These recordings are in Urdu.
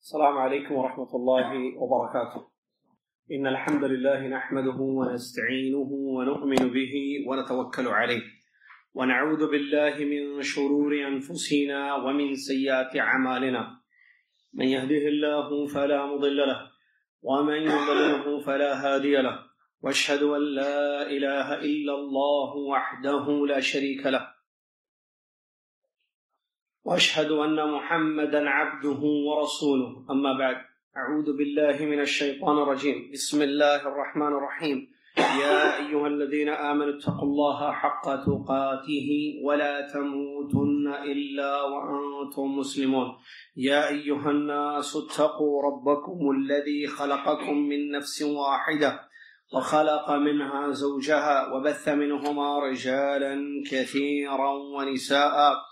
السلام عليكم ورحمة الله وبركاته. إن الحمد لله نحمده ونستعينه ونؤمن به ونتوكل عليه ونعوذ بالله من شرور أنفسنا ومن سيئات أعمالنا. من يهده الله فلا مضل له ومن يضلله فلا هادي له وأشهد أن لا إله إلا الله وحده لا شريك له وأشهد أن محمدا عبده ورسوله. أما بعد، أعوذ بالله من الشيطان الرجيم. بسم الله الرحمن الرحيم. يا أيها الذين آمنوا اتقوا الله حق تقاته ولا تموتن إلا وأنتم مسلمون. يا أيها الناس اتقوا ربكم الذي خلقكم من نفس واحدة وخلق منها زوجها وبث منهما رجالا كثيرا ونساء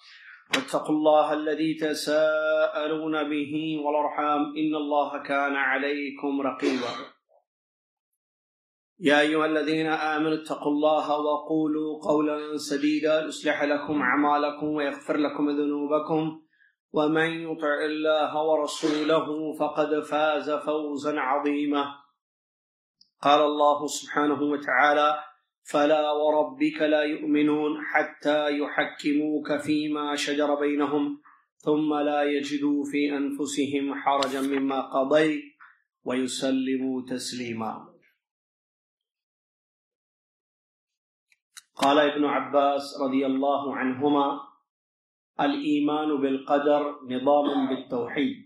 واتقوا الله الذي تساءلون به والأرحام إن الله كان عليكم رقيبا. يا أيها الذين آمنوا اتقوا الله وقولوا قولا سديدا يصلح لكم أعمالكم ويغفر لكم ذنوبكم ومن يطع الله ورسوله فقد فاز فوزا عظيما. قال الله سبحانه وتعالى: فلا وربك لا يؤمنون حتى يحكموك فيما شجر بينهم ثم لا يجدوا في أنفسهم حرجا مما قضيت ويسلموا تسليما. قال ابن عباس رضي الله عنهما: الإيمان بالقدر نظام بالتوحيد،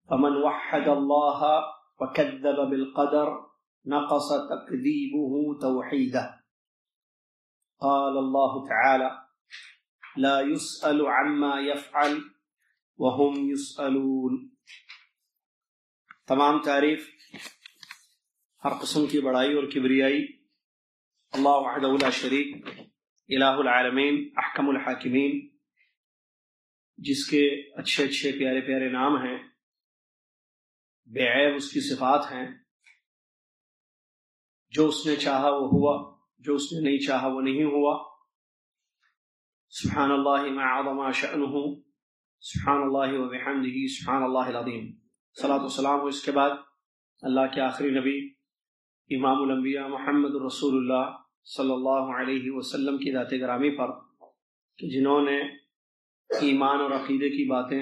فمن وحد الله وكذب بالقدر نقص تكذيبه توحيده. قال الله تعالى: لا يسأل عما يفعل وهم يسألون. تمام تعریف، ہر قسم کی بڑائی اور کبریائی اللہ وحدہ لا شریک، الہ العالمین، احکم الحاکمین، جس کے اچھے اچھے پیارے پیارے نام ہیں، بے عیب اس کی صفات ہیں. جو اس نے چاہا وہ ہوا، جو اس نے نہیں چاہا وہ نہیں ہوا. سبحان اللہ ما عظم شأنہ، سبحان اللہ وبحمدہ، سبحان اللہ العظیم. صلاۃ والسلام ہو اس کے بعد اللہ کے آخری نبی امام الانبیاء محمد رسول اللہ صلی اللہ علیہ وسلم کی ذات گرامی پر، کہ جنہوں نے ایمان اور عقیدے کی باتیں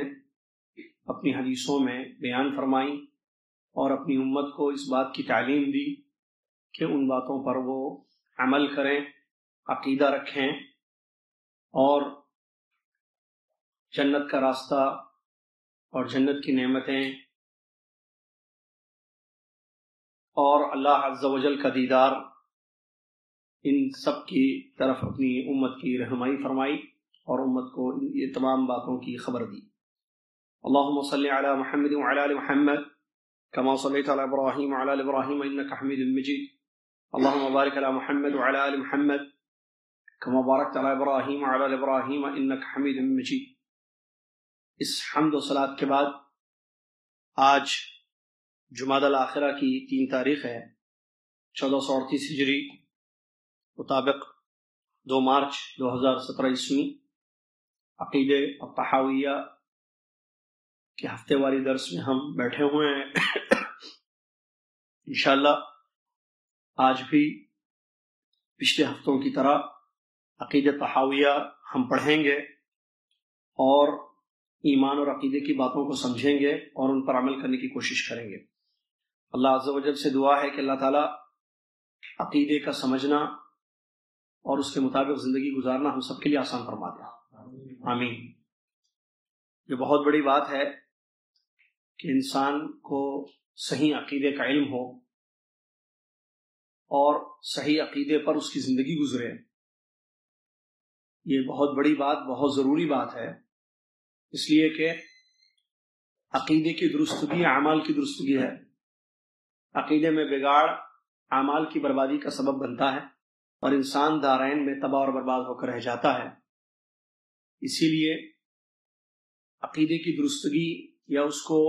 اپنی حدیثوں میں بیان فرمائیں اور اپنی امت کو اس بات کی تعلیم دی کہ ان باتوں پر وہ عمل کریں، عقیدہ رکھیں اور جنت کا راستہ اور جنت کی نعمتیں اور اللہ عز و جل کا دیدار، ان سب کی طرف اپنی امت کی رہنمائی فرمائی اور امت کو یہ تمام باتوں کی خبر دی. اللہم صلی علی محمد وعلی آل محمد کما صلیت علی ابراہیم وعلی آل ابراہیم انک حمید مجید. اللهم بارك على محمد وعلى آل محمد كما باركت على ابراہیم وعلى آل ابراہیم انك حمید مجید. اس حمد و صلاۃ کے بعد آج جمادی الاخرہ کی 3 تاریخ ہے، 1438 ہجری، مطابق 2 مارچ 2017 عیسوی. عقیدہ الطحاویہ کے ہفتے واری درس میں ہم بیٹھے ہوئے ہیں. انشاءاللہ آج بھی پچھلے ہفتوں کی طرح عقیدہ طحاویہ ہم پڑھیں گے اور ایمان اور عقیدے کی باتوں کو سمجھیں گے اور ان پر عمل کرنے کی کوشش کریں گے. اللہ عز و جل سے دعا ہے کہ اللہ تعالیٰ عقیدے کا سمجھنا اور اس کے مطابق زندگی گزارنا ہم سب کے لیے آسان فرما دے. آمین. یہ بہت بڑی بات ہے کہ انسان کو صحیح عقیدے کا علم ہو اور صحیح عقیدے پر اس کی زندگی گزرے. یہ بہت بڑی بات، بہت ضروری بات ہے، اس لیے کہ عقیدے کی درستگی اعمال کی درستگی ہے. عقیدے میں بگاڑ اعمال کی بربادی کا سبب بنتا ہے اور انسان دارین میں تباہ اور برباد ہو کر رہ جاتا ہے. اسی لیے عقیدے کی درستگی یا اس کو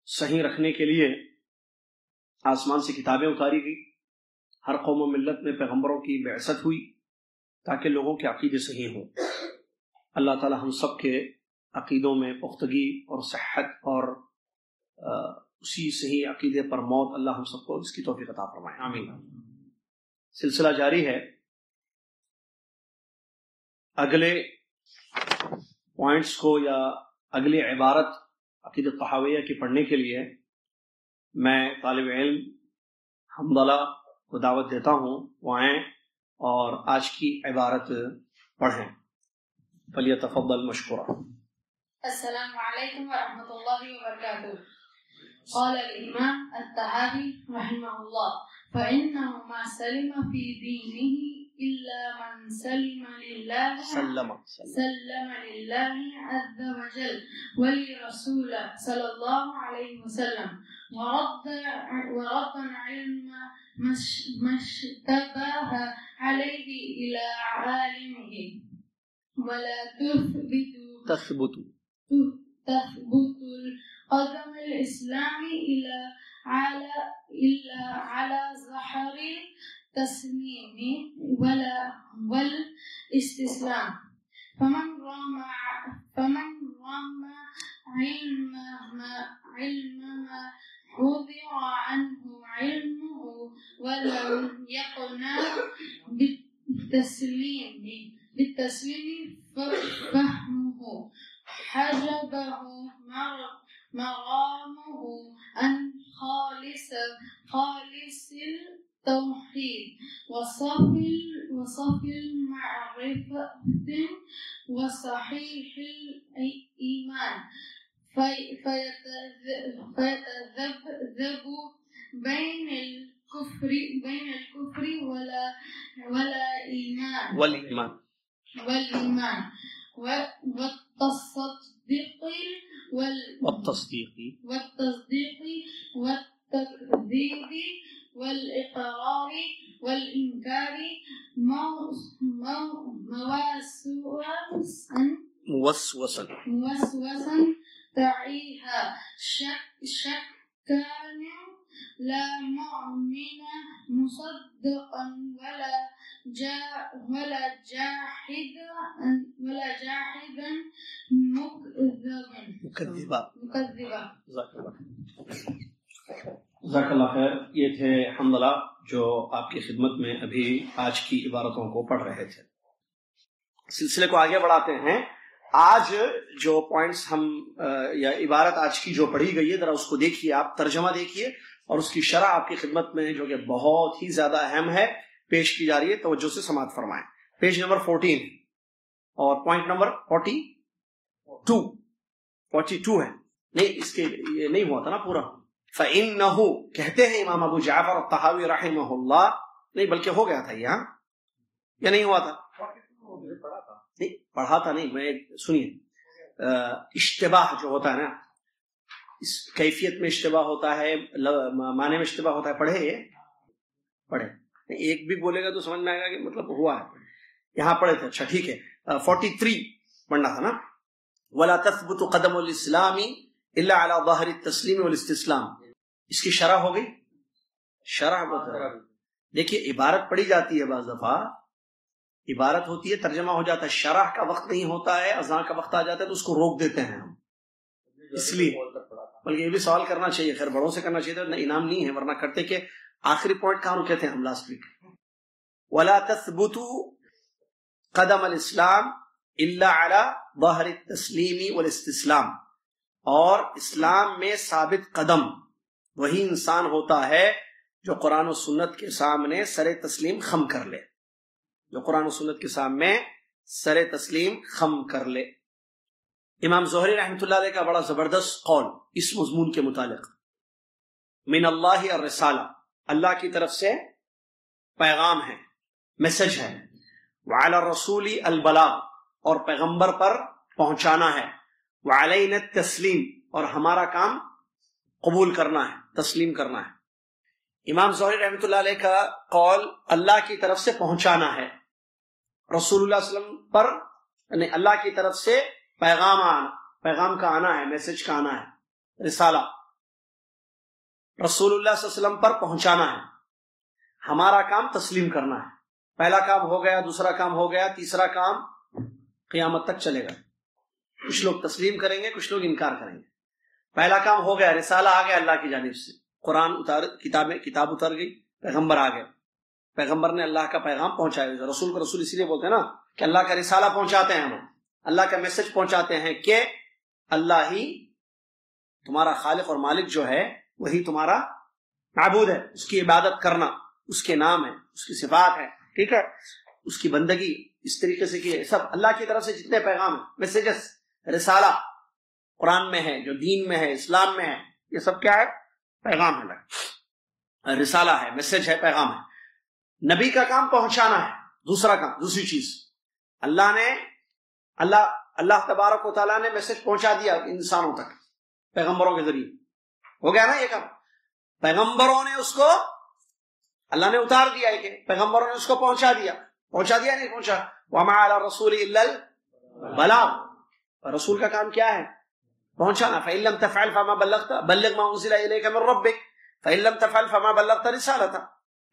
صحیح رکھنے کے لیے آسمان سے کتابیں اتاری گئی، ہر قوم و ملت میں پیغمبروں کی بعثت ہوئی تاکہ لوگوں کے عقیدے صحیح ہوں. اللہ تعالی ہم سب کے عقیدوں میں پختگی اور صحت اور اسی صحیح عقیدے پر موت اللہ ہم سب کو اس کی توفیق عطا فرمائے، آمین۔ سلسلہ جاری ہے، اگلے پوائنٹس کو یا اگلی عبارت عقیدۃ طحاویہ کی پڑھنے کے لیے میں طالب علم حمدلہ کو دعوت دیتا ہوں، وہ آئیں اور آج کی عبارت پڑھیں۔ فلیتفضل مشکورا۔ السلام علیکم ورحمۃ اللہ وبرکاتہ۔ قال الامام الطحاوی رحمہ اللہ فإنه ما سلم في دينه إلا من سلم لله عز وجل ولرسوله صلى الله عليه وسلم ورد علم ما اشتبه عليه إلى عالمه ولا تثبت قدم الإسلام إلا على ظهر التسليم والاستسلام، فمن رام علم ما حضر عنه علمه ولم يقنع بالتسليم فهمه حجبه مرامه عن خالص التوحيد وصف المعرفة وصحيح الإيمان، فيتذبذب بين الكفر والإيمان والتصديق والتكذيب والإقرار والإنكار موسوسا تعيها شكا لا مؤمن مصدقا ولا جاحدا مكذبا۔ جزاک اللہ خیر۔ یہ تھے حمدلہ جو آپ کی خدمت میں ابھی آج کی عبارتوں کو پڑھ رہے تھے۔ سلسلے کو آگے بڑھاتے ہیں۔ آج جو پوائنٹس ہم یا عبارت آج کی جو پڑھی گئی ہے ذرا اس کو دیکھیے، آپ ترجمہ دیکھیے اور اس کی شرح آپ کی خدمت میں جو کہ بہت ہی زیادہ اہم ہے پیش کی جا رہی ہے، توجہ سے سماعت فرمائیں۔ پیج نمبر 14 اور پوائنٹ نمبر 42 ہے، نہیں اس کے یہ نہیں ہوا تھا نا پورا۔ فَإِنَّهُ کہتے ہیں امام ابو جعفر الطحاوی رحمہ اللہ، نہیں بلکہ ہو گیا تھا یہاں یا نہیں ہوا تھا؟ نہیں پڑھا تھا، نہیں میں سنیے، اشتباہ جو ہوتا ہے نا، اس کیفیت میں اشتباہ ہوتا ہے، معنی میں اشتباہ ہوتا ہے، پڑھے ایک بھی بولے گا تو سمجھ میں آئے گا کہ مطلب ہوا ہے۔ یہاں پڑھے تھے، اچھا ٹھیک ہے، 43 پڑھنا تھا نا۔ وَلَا تَثْبُتُ قَدَمُ الْإِسْلَامِ إِلَّا عَلَى ظَهْرِ التَّسْلِيمِ وَالِاسْتِسْلَامِ۔ اس کی شرح ہو گئی، شرح بتا۔ دیکھیے عبارت پڑھی جاتی ہے، بعض دفعہ عبارت ہوتی ہے، ترجمہ ہو جاتا ہے، شرح کا وقت نہیں ہوتا ہے، اذان کا وقت آ جاتا ہے تو اس کو روک دیتے ہیں ہم، اس لیے بلکہ یہ بھی سوال کرنا چاہیے، خیر بڑوں سے کرنا چاہیے، اتنا انعام نہیں ہے، ورنہ کرتے کہ آخری پوائنٹ کہاں رکے تھے ہم لاسٹ ویک؟ وَلَا تَثْبُتُ قَدَمَ الْإِسْلَامِ إِلَّا عَلَى ظَهْرِ التَّسْلِيمِ وَالِاسْتِسْلَامِ، اور اسلام میں ثابت قدم وہی انسان ہوتا ہے جو قرآن و سنت کے سامنے سر تسلیم خم کر لے، جو قرآن و سنت کے سامنے سر تسلیم خم کر لے۔ امام زہری رحمۃ اللہ علیہ کا بڑا زبردست قول اس مضمون کے متعلق، من اللہ الرسالہ، اللہ کی طرف سے پیغام ہے، میسج ہے، وعلی الرسول البلاغ، اور پیغمبر پر پہنچانا ہے، وعلینا التسلیم، اور ہمارا کام قبول کرنا ہے، تسلیم کرنا ہے۔ امام زہری رحمۃ اللہ علیہ کا قول اللہ کی طرف سے پہنچانا ہے، رسول اللہ صلی اللہ علیہ وسلم پر یعنی اللہ کی طرف سے پیغام کا آنا ہے، میسج کا آنا ہے، رسالہ رسول اللہ صلی اللہ علیہ وسلم پر پہنچانا ہے، ہمارا کام تسلیم کرنا ہے۔ پہلا کام ہو گیا، دوسرا کام ہو گیا، تیسرا کام قیامت تک چلے گا، کچھ لوگ تسلیم کریں گے، کچھ لوگ انکار کریں گے۔ پہلا کام ہو گیا، رسالہ آ گیا اللہ کی جانب سے، قرآن کتاب اتر گئی، پیغمبر آ گئے، پیغمبر نے اللہ کا پیغام پہنچایا۔ رسول کو رسول اسی لیے بولتے ہیں نا کہ اللہ کا رسالہ پہنچاتے ہیں، ہم اللہ کا میسج پہنچاتے ہیں کہ اللہ ہی تمہارا خالق اور مالک جو ہے، وہی تمہارا معبود ہے، اس کی عبادت کرنا، اس کے نام ہے، اس کی صفات ہے، ٹھیک ہے، اس کی بندگی اس طریقے سے کی، سب اللہ کی طرف سے جتنے پیغام ہیں، میسیجز، رسالہ قرآن میں ہے، جو دین میں ہے، اسلام میں ہے، یہ سب کیا ہے؟ پیغام ہے، رسالہ ہے، میسج ہے، پیغام ہے۔ نبی کا کام پہنچانا ہے، دوسرا کام، دوسری چیز، اللہ تبارک و تعالیٰ نے میسج پہنچا دیا انسانوں تک پیغمبروں کے ذریعے، ہو گیا نا یہ کام۔ پیغمبروں نے اس کو، اللہ نے اتار دیا ہے کہ پیغمبروں نے اس کو پہنچا دیا نہیں پہنچا، وَمَا عَلَى الرَّسُولِ إِلَّا الْبَلَاغُ، رسول کا کام کیا ہے؟ پہنچانا۔ فَإِن لَمْ تَفْعَلْ فَمَا بَلَّغْتَ بَلِّغْ مَا أُنزِلَ إِلَيْكَ مِن رَّبِّكَ فَإِن لَمْ تَفْعَلْ فَمَا بَلَّغْتَ رِسَالَتَهُ،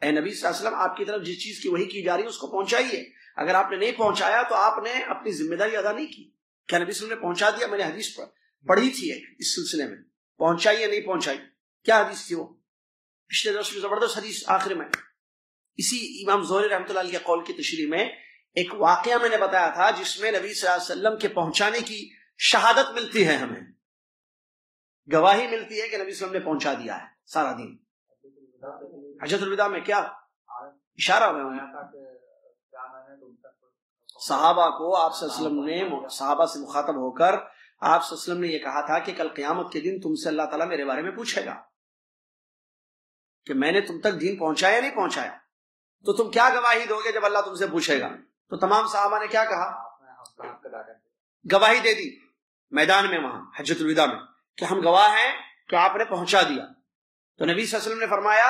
اے نبی صلی اللہ علیہ وسلم، آپ کی طرف جس چیز کی وحی کی جا رہی ہے اس کو پہنچائیے، اگر آپ نے نہیں پہنچایا تو آپ نے اپنی ذمہ داری ادا نہیں کی۔ کیا نبی صلی اللہ علیہ وسلم نے پہنچا دیا؟ میں نے حدیث پڑھی تھی اس سلسلے میں، پہنچائی یا نہیں پہنچائی؟ کیا حدیث تھی وہ؟ پچھلے درس میں زبردست حدیث آخر میں، اسی امام زہری رحمۃ اللہ علیہ کے قول کی تشریح میں ایک واقعہ میں نے بتایا تھا جس میں نبی صلی اللہ علیہ وسلم کے پہنچانے کی شہادت ملتی ہے، ہمیں گواہی ملتی ہے کہ نبی صلی اللہ علیہ وسلم نے پہنچا دیا ہے سارا دین۔ حجۃ الوداع میں کیا اشارہ ہوا؟ صحابہ کو آپ صلی اللہ علیہ وسلم نے، صحابہ سے مخاطب ہو کر آپ صلی اللہ علیہ وسلم نے یہ کہا تھا کہ کل قیامت کے دن تم سے اللہ تعالیٰ میرے بارے میں پوچھے گا کہ میں نے تم تک دین پہنچایا نہیں پہنچایا، تو تم کیا گواہی دو گے جب اللہ تم سے پوچھے گا؟ تو تمام صحابہ نے کیا کہا؟ گواہی دے دی میدان میں، وہاں حجۃ الوداع میں، کہ ہم گواہ ہیں کہ آپ نے پہنچا دیا۔ تو نبی صلی اللہ علیہ وسلم نے فرمایا،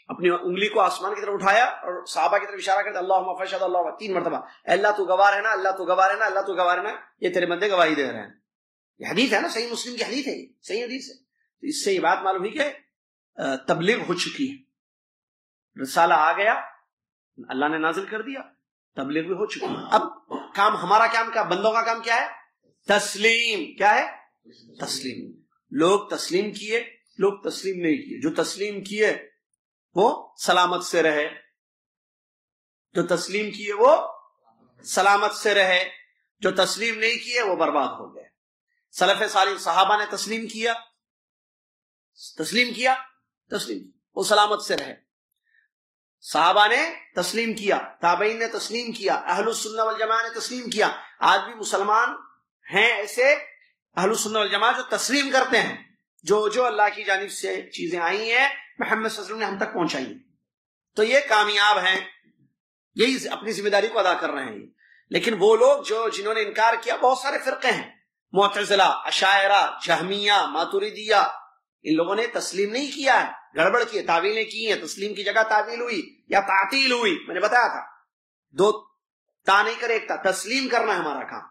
اپنی انگلی کو آسمان کی طرف اٹھایا اور صحابہ کی طرف اشارہ کرتے اللہم فاشہد، اللہ 3 مرتبہ، اے اللہ تو گواہ رہنا، اللہ تو گواہ رہنا، اللہ تو گواہ رہنا، یہ تیرے بندے گواہی دے رہے ہیں۔ یہ حدیث ہے نا، صحیح مسلم کی حدیث ہے، یہ صحیح حدیث ہے۔ تو اس سے یہ بات معلوم ہوئی کہ تبلیغ ہو چکی ہے، رسالہ آ گیا، اللہ نے نازل کر دیا، تبلیغ بھی ہو چکی ہے۔ اب کام ہمارا، کیا بندوں کا کام کیا ہے؟ تسلیم۔ کیا ہے؟ تسلیم۔ لوگ تسلیم کیے، لوگ تسلیم نہیں کیے۔ جو تسلیم کیے وہ سلامت سے رہے، جو تسلیم کیے وہ سلامت سے رہے، جو تسلیم نہیں کیے وہ برباد ہو گئے۔ سلف صالح صحابہ نے تسلیم کیا، وہ سلامت سے رہے، صحابہ نے تسلیم کیا، تابعین نے تسلیم کیا، اہل السنہ والجماعہ نے تسلیم کیا۔ آج بھی مسلمان ہیں ایسے اہل السنہ والجماعہ جو تسلیم کرتے ہیں، جو اللہ کی جانب سے چیزیں آئی ہیں محمد صلی اللہ علیہ وسلم نے ہم تک پہنچائی ہیں، تو یہ کامیاب ہیں، یہی اپنی ذمہ داری کو ادا کر رہے ہیں۔ لیکن وہ لوگ جنہوں نے انکار کیا، بہت سارے فرقے ہیں، معتزلہ، اشاعرہ، جہمیہ، ماتریدیہ، ان لوگوں نے تسلیم نہیں کیا ہے، گڑبڑ کی، تعویلیں کی ہیں، تسلیم کی جگہ تعویل ہوئی یا تعطیل ہوئی۔ میں نے بتایا تھا، 2 تا نہیں کرے، ایک تا، تسلیم کرنا ہے ہمارا کام۔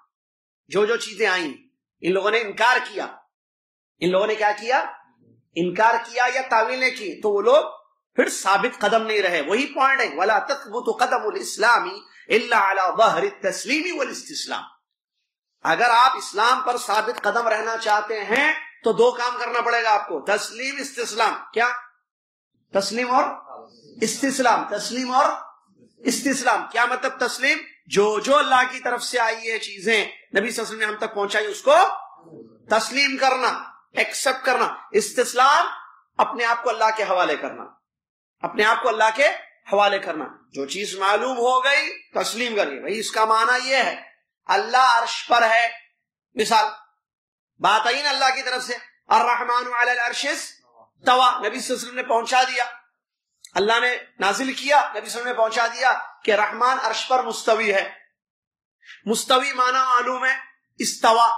جو چیزیں آئیں ان لوگوں نے انکار کیا، ان لوگوں نے کیا کیا؟ انکار کیا یا تعویلیں کی، تو وہ لوگ پھر ثابت قدم نہیں رہے۔ وہی پوائنٹ ہے، وَلَا تَثْبُتُ قَدَمُ الْإِسْلَامِ إِلَّا عَلَى ظَهْرِ التَّسْلِيمِ وَالِاسْتِسْلَامِ۔ اگر آپ اسلام پر ثابت قدم رہنا چاہتے ہیں تو 2 کام کرنا پڑے گا آپ کو، تسلیم، استسلام۔ کیا؟ تسلیم اور استسلام۔ تسلیم اور استسلام کیا مطلب؟ تسلیم، جو اللہ کی طرف سے آئی ہے چیزیں نبی صلی اللہ علیہ وسلم نے ہم تک پہنچائی، اس کو تسلیم کرنا، ایکسپٹ کرنا۔ استسلام، اپنے آپ کو اللہ کے حوالے کرنا، اپنے آپ کو اللہ کے حوالے کرنا۔ جو چیز معلوم ہو گئی تسلیم کریے، بھائی اس کا معنی یہ ہے اللہ عرش پر ہے، مثال بات آئی نا اللہ کی طرف سے، الرحمن علی العرش استوى، نبی صلی اللہ علیہ وسلم نے پہنچا دیا، اللہ نے نازل کیا، نبی صلی اللہ علیہ وسلم نے پہنچا دیا کہ رحمان عرش پر مستوی ہے۔ مستوی معنی معلوم ہے، استوى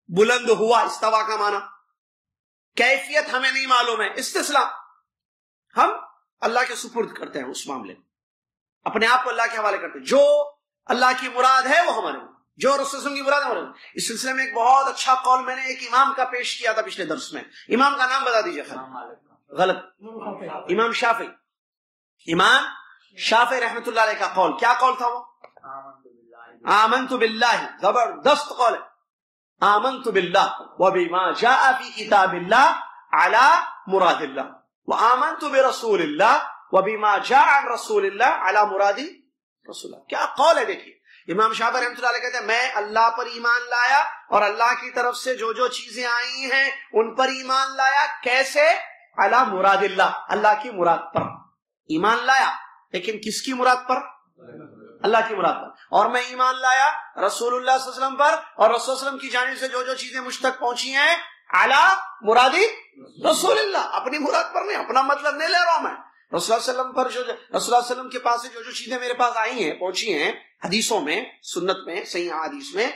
بلند ہوا، استوى کا معنی، کیفیت ہمیں نہیں معلوم ہے، استسلام، ہم اللہ کے سپرد کرتے ہیں اس معاملے میں، اپنے آپ کو اللہ کے حوالے کرتے ہیں۔ جو اللہ کی مراد ہے وہ ہمارے، جو رسول اللہ کی مراد ہے ہمارے۔ اس سلسلے میں ایک بہت اچھا قول میں نے ایک امام کا پیش کیا تھا پچھلے درس میں، امام کا نام بتا دیجیے۔ غلط، امام شافعی، امام شافعی رحمت اللہ علیہ کا قول، کیا قول تھا وہ؟ آمنت باللہ، زبردست قول ہے، آمنت باللہ وبما جاء فی کتاب اللہ علی مراد اللہ وآمنت برسول اللہ وبما جاء عن رسول اللہ علی مراد رسول اللہ. کیا قول ہے دیکھیے. امام شافعی رحمۃ اللہ علیہ کہتے ہیں میں اللہ پر ایمان لایا اور اللہ کی طرف سے جو جو چیزیں آئی ہیں ان پر ایمان لایا. کیسے؟ علی مراد اللہ, اللہ کی مراد پر ایمان لایا. لیکن کس کی مراد پر؟ اللہ کی مراد پر. اور میں ایمان لایا رسول اللہ صلی اللہ علیہ وسلم پر, اور رسول اللہ علیہ وسلم کی جانب سے جو جو چیزیں مجھ تک پہنچی ہیں علی مرادی رسول اللہ, اپنی مراد پر نہیں, اپنا مطلب نہیں لے رہا ہوں میں. رسول اللہ علیہ وسلم پر جو رسول اللہ علیہ وسلم کے پاس سے جو جو چیزیں میرے پاس آئی ہیں, پہنچی ہیں حدیثوں میں, سنت میں, صحیح حدیث میں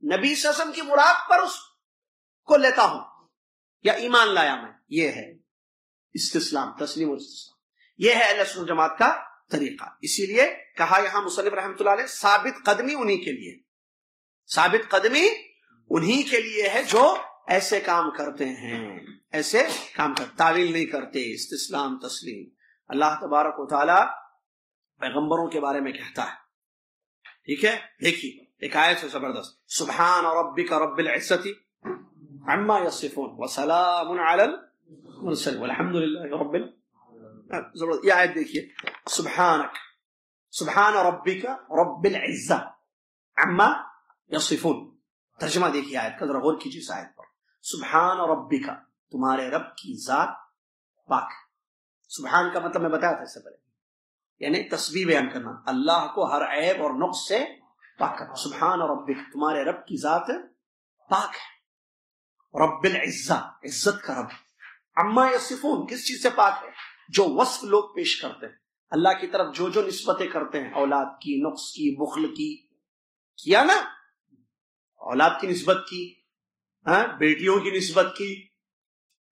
نبی صلی اللہ علیہ وسلم کی مراد پر اس کو لیتا ہوں یا ایمان لایا میں. یہ ہے استسلام, تسلیم و استسلام. یہ ہے اہل سنت جماعت کا طریقہ. اسی لیے کہا یہاں مصنف رحمۃ اللہ علیہ ثابت قدمی انہی کے لیے, ثابت قدمی انہی کے لیے ہے جو ایسے کام کرتے ہیں, ایسے کام کرتے, تعویل نہیں کرتے, استسلام تسلیم. اللہ تبارک و تعالی پیغمبروں کے بارے میں کہتا ہے, ٹھیک ہے. دیکھیے ایک آیت ہے زبردست, سبحان ربک رب العزت عما یصفون وسلام علی المرسلین والحمد للہ رب زبردست. یہ آیت دیکھیے, سبحان ربک رب العزت عما یصفون. ترجمہ دیکھیے آیت کا, ذرا غور کیجیے اس آیت پر. سبحان ربک, تمہارے رب کی ذات پاک. سبحان کا مطلب میں بتایا تھا اس سے پہلے, یعنی تسبیح بیان کرنا, اللہ کو ہر عیب اور نقص سے پاک کرنا. سبحان ربک, تمہارے رب کی ذات پاک ہے. رب العزہ, عزت کا رب. عما یصفون, کس چیز سے پاک ہے؟ جو وصف لوگ پیش کرتے ہیں اللہ کی طرف, جو جو نسبتیں کرتے ہیں, اولاد کی, نقص کی, بخل کی, کیا نا, اولاد کی نسبت کی, بیٹیوں کی نسبت کی.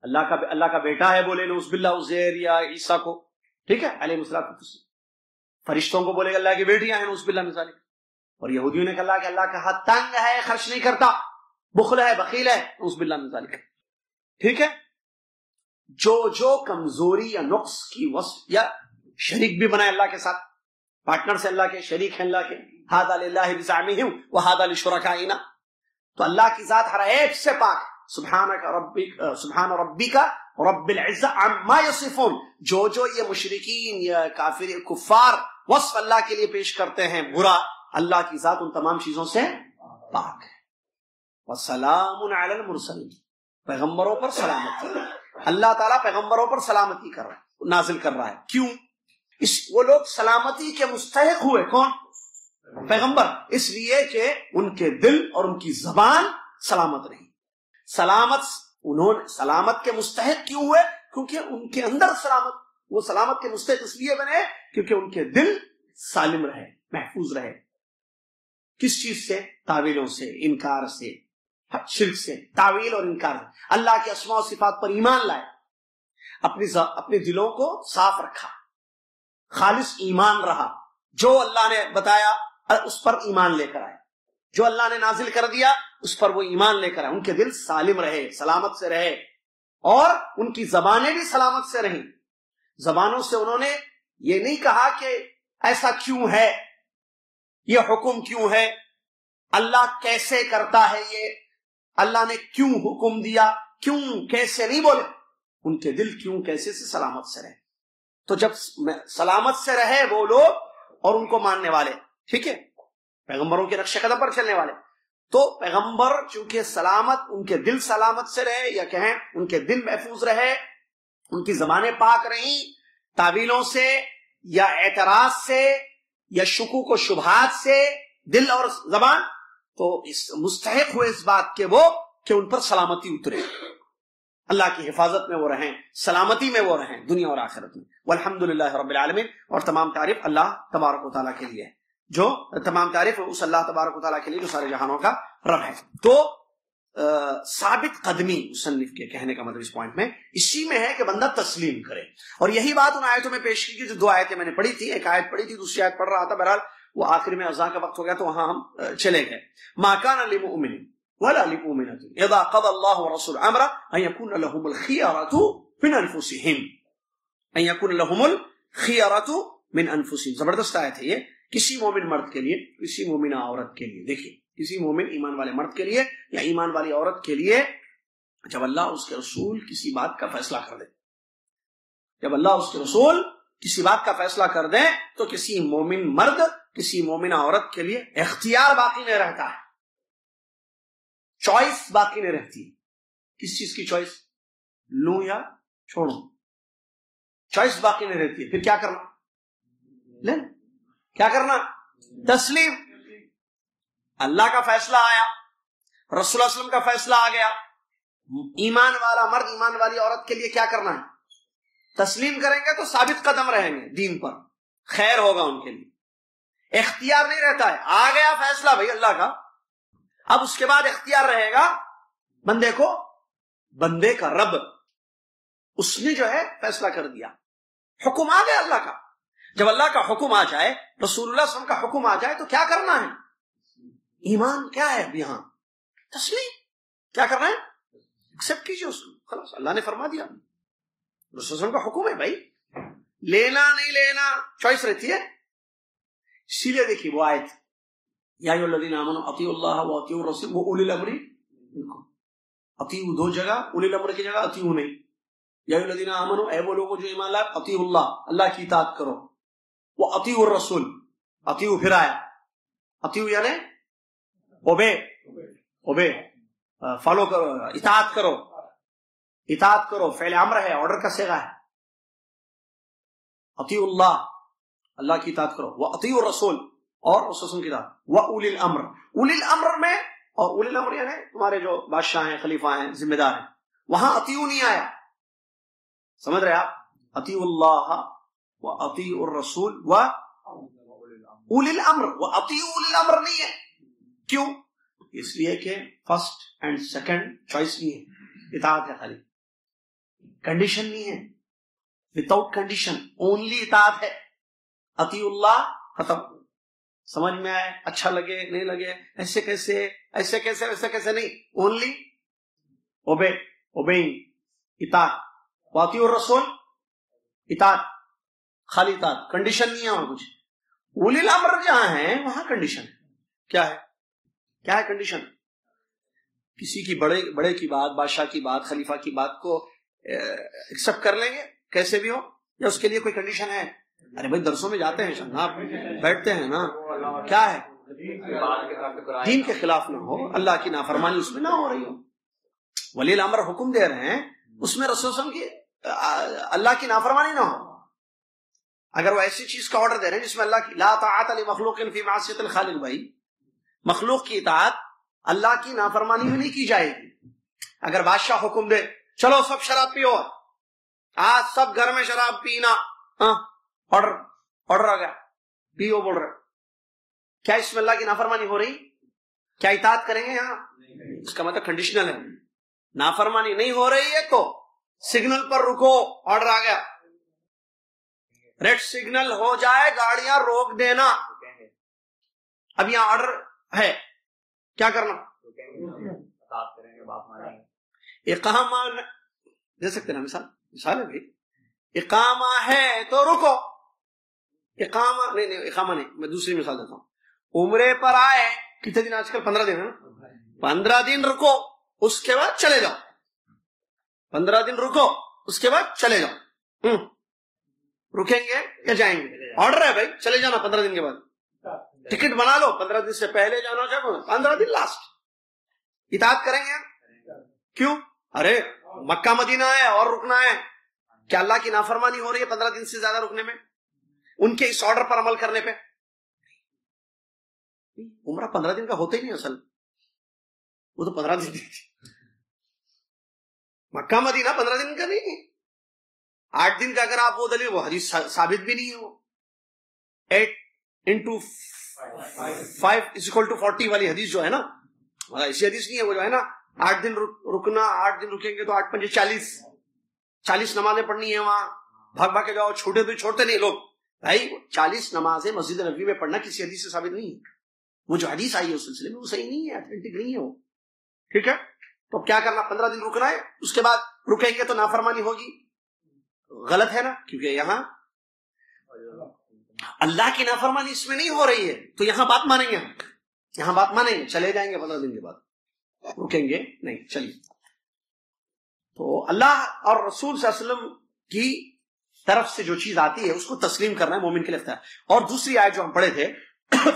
اللہ کا بیٹا ہے بولے نعوذ باللہ عزیر یا عیسیٰ کو, ٹھیک ہے, علیہ السلام. فرشتوں کو بولے کہ اللہ کی بیٹیاں ہیں نعوذ باللہ مثال. اور یہودیوں نے کہا کہ اللہ کا ہاتھ تنگ ہے, خرچ نہیں کرتا, بخل ہے, بخیل ہے نعوذ باللہ مثال. ٹھیک ہے. جو جو کمزوری یا نقص کی وصف, یا شریک بھی بنائے اللہ کے ساتھ, پارٹنر سے اللہ کے, شریک ہیں اللہ کے, ھذا للہ بزعمہم وھذا لشرکائنا. تو اللہ کی ذات ہر عیب سے پاک. سبحان ربک رب العزہ عما یصفون. جو جو یہ مشرکین یا کافر کفار وصف اللہ کے لیے پیش کرتے ہیں برا, اللہ کی ذات ان تمام چیزوں سے پاک ہے. وسلام علی المرسلین, پیغمبروں پر سلامتی. اللہ تعالیٰ پیغمبروں پر سلامتی کر رہا ہے, نازل کر رہا ہے. کیوں؟ وہ لوگ سلامتی کے مستحق ہوئے. کون؟ پیغمبر. اس لیے کہ ان کے دل اور ان کی زبان سلامت رہی. سلامت کے مستحق کیوں ہوئے؟ کیونکہ ان کے اندر سلامت, وہ سلامت کے مستحق اس لیے بنے کیونکہ ان کے دل سالم رہے, محفوظ رہے. کس چیز سے؟ تعویلوں سے, انکار سے, شرک سے. تعویل اور انکار سے. اللہ کے اسماء و صفات پر ایمان لائے, اپنے دلوں کو صاف رکھا, خالص ایمان رہا, جو اللہ نے بتایا اس پر ایمان لے کر آئے, جو اللہ نے نازل کر دیا اس پر وہ ایمان لے کر آئے. ان کے دل سالم رہے, سلامت سے رہے, اور ان کی زبانیں بھی سلامت سے رہیں. زبانوں سے انہوں نے یہ نہیں کہا کہ ایسا کیوں ہے, یہ حکم کیوں ہے, اللہ کیسے کرتا ہے, یہ اللہ نے کیوں حکم دیا, کیوں کیسے نہیں بولے. ان کے دل کیوں کیسے سے سلامت سے رہے. تو جب سلامت سے رہے وہ لوگ اور ان کو ماننے والے, ٹھیک ہے, پیغمبروں کے نقش قدم پر چلنے والے, تو پیغمبر چونکہ سلامت, ان کے دل سلامت سے رہے, یا کہیں ان کے دل محفوظ رہے, ان کی زبانیں پاک رہیں تعویلوں سے یا اعتراض سے یا شکوک و شبہات سے, دل اور زبان, تو اس مستحق ہوئے اس بات کے وہ کہ ان پر سلامتی اترے, اللہ کی حفاظت میں وہ رہیں, سلامتی میں وہ رہیں دنیا اور آخرت میں. والحمدللہ رب العالمین. اور تمام تعریف اللہ تبارک و تعالیٰ کے لیے, جو تمام تعریف اس اللہ تبارک و تعالیٰ کے لیے جو سارے جہانوں کا رب ہے. تو ثابت قدمی مصنف کے کہنے کا مطلب اس پوائنٹ میں اسی میں ہے کہ بندہ تسلیم کرے. اور یہی بات ان آیتوں میں پیش کی جو دو آیتیں میں نے پڑھی تھی, ایک آیت پڑھی تھی, دوسری آیت پڑھ رہا تھا, بہرحال وہ آخر میں اذان کا وقت ہو گیا تو وہاں ہم چلے گئے. ما کان لمؤمن ولا لمؤمنة اذا قضى الله ورسوله امرا ان يكون لهم الخيرة من انفسهم, ان يكون لهم الخيرة من انفسهم. زبردست آیت ہے یہ, کسی مومن مرد کے لیے, کسی مومنہ عورت کے لیے. دیکھیے کسی مومن ایمان والے مرد کے لیے یا ایمان والی عورت کے لیے جب اللہ اس کے رسول کسی بات کا فیصلہ کر دے، جب اللہ اس کے رسول کسی بات کا فیصلہ کر دیں تو کسی مومن مرد کسی مومنہ عورت کے لیے اختیار باقی نہیں رہتا ہے، چوائس باقی نہیں رہتی۔ کس چیز کی چوائس؟ لوں یا چھوڑوں، چوائس باقی نہیں رہتی ہے۔ پھر کیا کرنا؟ لیں، کیا کرنا؟ تسلیم۔ اللہ کا فیصلہ آیا، رسول اللہ صلی اللہ علیہ وسلم کا فیصلہ آ گیا، ایمان والا مرد ایمان والی عورت کے لیے کیا کرنا ہے؟ تسلیم کریں گے تو ثابت قدم رہیں گے دین پر، خیر ہوگا ان کے لیے۔ اختیار نہیں رہتا ہے، آ گیا فیصلہ بھائی اللہ کا، اب اس کے بعد اختیار رہے گا بندے کو، بندے کا رب اس نے جو ہے فیصلہ کر دیا، حکم آ گیا اللہ کا۔ جب اللہ کا حکم آ جائے، رسول اللہ صلی اللہ علیہ وسلم کا حکم آ جائے تو کیا کرنا ہے؟ ایمان کیا ہے یہاں؟ تسلیم۔ کیا کرنا ہے؟ ایکسپٹ کیجیے اس کو، خلاص اللہ نے فرما دیا، رسول اللہ علیہ وسلم کا حکم ہے بھائی، لینا نہیں لینا چوائس رہتی ہے۔ اسی لیے دیکھیے وہ آیت یا ایھا الذین آمنوا اطیعوا اللہ واطیعوا الرسول واولی الامر منکم، اطیعوا دو جگہ، اولی الامر کی جگہ اطیعوا نہیں۔ یا ایھا الذین آمنوا، اے وہ لوگوں جو ایمان لائے، اطیعوا اللہ، اللہ کی اطاعت کرو، واطیعوا الرسول، اطیعوا پھر آیا، اطیعوا یعنی اوبے، فالو کرو، اطاعت کرو، اطاعت کرو، فعل امر ہے، آرڈر کا صیغہ ہے۔ اطیعوا اللہ، اللہ کی اطاعت کرو، واطیعوا الرسول، اور رسول کی اطاعت، واولی الامر۔ اولی الامر میں، اور اولی الامر یعنی تمہارے جو بادشاہ ہیں، خلیفہ ہیں، ذمہ دار ہیں، وہاں اطیعوا نہیں آیا، سمجھ رہے آپ؟ اطیعوا اللہ واطیعوا الرسول واولی الامر، واطیعوا اولی الامر نہیں ہے۔ کیوں؟ اس لیے کہ فرسٹ اینڈ سیکنڈ چوائس نہیں ہے، اطاعت ہے خالی، کنڈیشن نہیں ہے، وداؤٹ کنڈیشن اونلی اطاعت ہے۔ اطیعوا اللہ ختم۔ سمجھ میں آئے؟ اچھا لگے نہیں لگے، ایسے کیسے ایسے کیسے ویسے کیسے نہیں، اونلی اوبینگ، اطاعت۔ واطیعوا الرسول، اطاعت، خالی اطاعت، کنڈیشن نہیں ہے اور کچھ۔ اولی الامر جہاں ہیں وہاں کنڈیشن ہے۔ کیا ہے؟ کیا ہے کنڈیشن؟ کسی کی بڑے کی بات، بادشاہ کی بات، خلیفہ کی بات کو ایکسپٹ کر لیں گے کیسے بھی ہو، یا اس کے لیے کوئی کنڈیشن ہے؟ ارے بھائی درسوں میں جاتے ہیں جناب، بیٹھتے ہیں نا، کیا ہے؟ دین کے خلاف نہ ہو، اللہ کی نافرمانی اس میں نہ ہو رہی ہو، ولی الامر حکم دے رہے ہیں، اس میں رسول صلی اللہ علیہ وسلم کی اللہ کی نافرمانی نہ ہو۔ اگر وہ ایسی چیز کا آرڈر دے رہے ہیں جس میں اللہ کی لا طاعت لمخلوق فی معصیۃ الخالق، بھائی مخلوق کی اطاعت اللہ کی نافرمانی میں نہیں کی جائے گی۔ اگر بادشاہ حکم دے چلو سب شراب پیو، آج سب گھر میں شراب پینا، آرڈر آ گیا، پیو بول رہے، کیا اس میں اللہ کی نافرمانی ہو رہی؟ کیا اطاعت کریں گے یہاں؟ اس کا مطلب کنڈیشنل ہے، نافرمانی نہیں ہو رہی ہے تو سگنل پر رکو، آرڈر آ گیا، ریڈ سگنل ہو جائے گاڑیاں روک دینا۔ اب یہاں آرڈر ہے، کیا کرنا؟ اقامہ دے سکتے نا، مثال ہے بھائی، اقامہ ہے تو رکو، اقامہ نہیں، میں دوسری مثال دیتا ہوں۔ عمرے پر آئے، کتنے دن آج کل؟ 15 دن ہے نا، 15 دن رکو، اس کے بعد چلے جاؤ، 15 دن رکو، اس کے بعد چلے جاؤ۔ رکیں گے یا جائیں گے؟ آرڈر ہے بھائی، چلے جانا 15 دن کے بعد، ٹکٹ بنا لو، 15 دن سے پہلے جانا چاہو، 15 دن لاسٹ۔ اطاعت کریں گے؟ کیوں؟ ارے مکہ مدینہ ہے اور رکنا ہے، کیا اللہ کی نافرمانی ہو رہی ہے 15 دن سے زیادہ رکنے میں، ان کے اس آرڈر پر عمل کرنے پہ؟ عمرہ 15 دن کا ہوتا ہی نہیں اصل، وہ تو 15 دن مکہ مدینہ 15 دن کا نہیں، 8 دن کا۔ اگر آپ وہ دلیل، وہ حدیث ثابت بھی نہیں ہے، وہ 8 into 5 = 40 والی حدیث جو ہے نا، ایسی حدیث نہیں ہے وہ جو ہے نا 8 دن رکنا، 8 دن رکیں گے تو 8 × 5 = 40 نمازیں پڑھنی ہے وہاں، بھاگ بھاگ کے جاؤ، چھوٹے تو چھوڑتے نہیں لوگ بھائی، 40 نمازیں مسجد نبوی میں پڑھنا کسی حدیث سے ثابت نہیں ہے، وہ جو حدیث آئی ہے اس سلسلے میں وہ صحیح نہیں ہے، اتھینٹک نہیں ہے وہ، ٹھیک ہے؟ تو کیا کرنا؟ 15 دن رکنا ہے، اس کے بعد رکیں گے تو نافرمانی ہوگی، غلط ہے نا، کیونکہ یہاں اللہ کی نافرمانی اس میں نہیں ہو رہی ہے، تو یہاں بات مانیں گے ہم، یہاں بات مانیں گے، چلے جائیں گے 15 دن کے بعد، رکیں گے نہیں، چلیے. تو اللہ اور رسول صلی اللہ علیہ وسلم کی طرف سے جو چیز آتی ہے اس کو تسلیم کرنا ہے مومن کے لیے. اور دوسری آیت جو ہم پڑھے تھے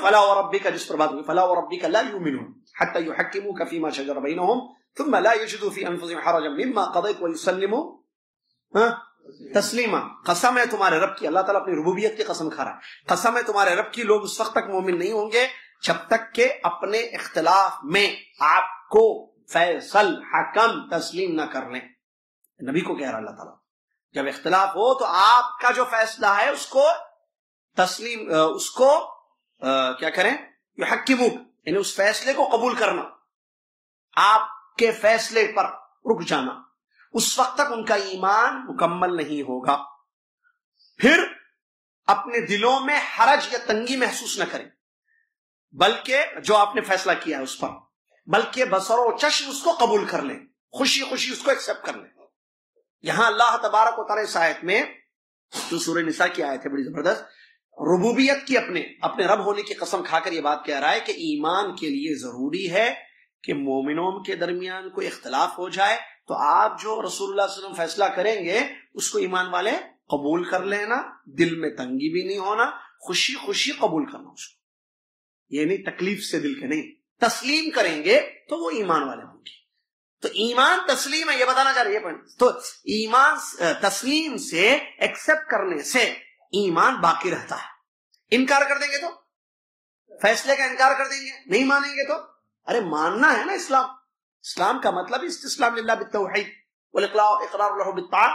فلا وربک، جس پر بات ہوئی فلا وربک لا یؤمنون حتی یحکموک فیما شجر بینہم ثم لا یجدوا فی انفسہم حرجا مما قضیت ویسلموا تسلیما. قسم ہے تمہارے رب کی، اللہ تعالیٰ اپنی ربوبیت کی قسم کھا رہا ہے، قسم ہے تمہارے رب کی، لوگ اس وقت تک مومن نہیں ہوں گے جب تک کہ اپنے اختلاف میں آپ کو فیصل حکم تسلیم نہ کر لیں. نبی کو کہہ رہا اللہ تعالیٰ جب اختلاف ہو تو آپ کا جو فیصلہ ہے اس کو تسلیم، اس کو کیا کریں، یحکموک، یعنی اس فیصلے کو قبول کرنا، آپ کے فیصلے پر رک جانا. اس وقت تک ان کا ایمان مکمل نہیں ہوگا. پھر اپنے دلوں میں حرج یا تنگی محسوس نہ کریں، بلکہ جو آپ نے فیصلہ کیا ہے اس پر، بلکہ بصر و چشم اس کو قبول کر لیں، خوشی خوشی اس کو ایکسپٹ کر لیں. یہاں اللہ تبارک و تعالیٰ اس آیت میں جو سورہ نساء کی آیت ہے بڑی زبردست، ربوبیت کی اپنے رب ہونے کی قسم کھا کر یہ بات کہہ رہا ہے کہ ایمان کے لیے ضروری ہے کہ مومنوں کے درمیان کوئی اختلاف ہو جائے تو آپ جو رسول اللہ صلی اللہ علیہ وسلم فیصلہ کریں گے اس کو ایمان والے قبول کر لینا، دل میں تنگی بھی نہیں ہونا، خوشی خوشی قبول کرنا اس کو، یہ نہیں تکلیف سے دل کے نہیں، تسلیم کریں گے تو وہ ایمان والے ہوں گے. تو ایمان تسلیم ہے، یہ بتانا چاہ رہی ہے پوائنٹ. تو ایمان تسلیم سے، ایکسپٹ کرنے سے ایمان باقی رہتا ہے. انکار کر دیں گے تو، فیصلے کا انکار کر دیں گے، نہیں مانیں گے تو، ارے ماننا ہے نا. اسلام کا مطلب استسلام للہ بالتوحید والاقرار له بالطاعة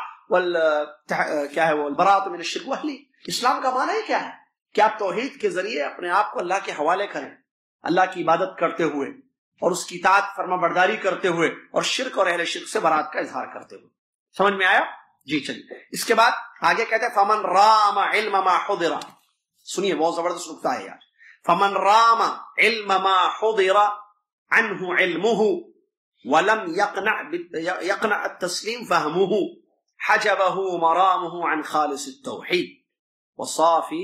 کیا ہے وہ البراءۃ من الشرک واہلہ. اسلام کا معنی کیا ہے کہ آپ توحید کے ذریعے اپنے آپ کو اللہ کے حوالے کریں، اللہ کی عبادت کرتے ہوئے اور اس کی اطاعت فرما برداری کرتے ہوئے اور شرک اور اہل شرک سے برات کا اظہار کرتے ہوئے. سمجھ میں آیا جی؟ چلیے اس کے بعد آگے کہتے ہیں فمن رام علم ما حضر. سنیے بہت زبردست نقطہ ہے یار. فمن رام علم ما حضر عنه علمه ولم يقنع التسلیم فهمه حجبه مرامه عن خالص التوحید وصافي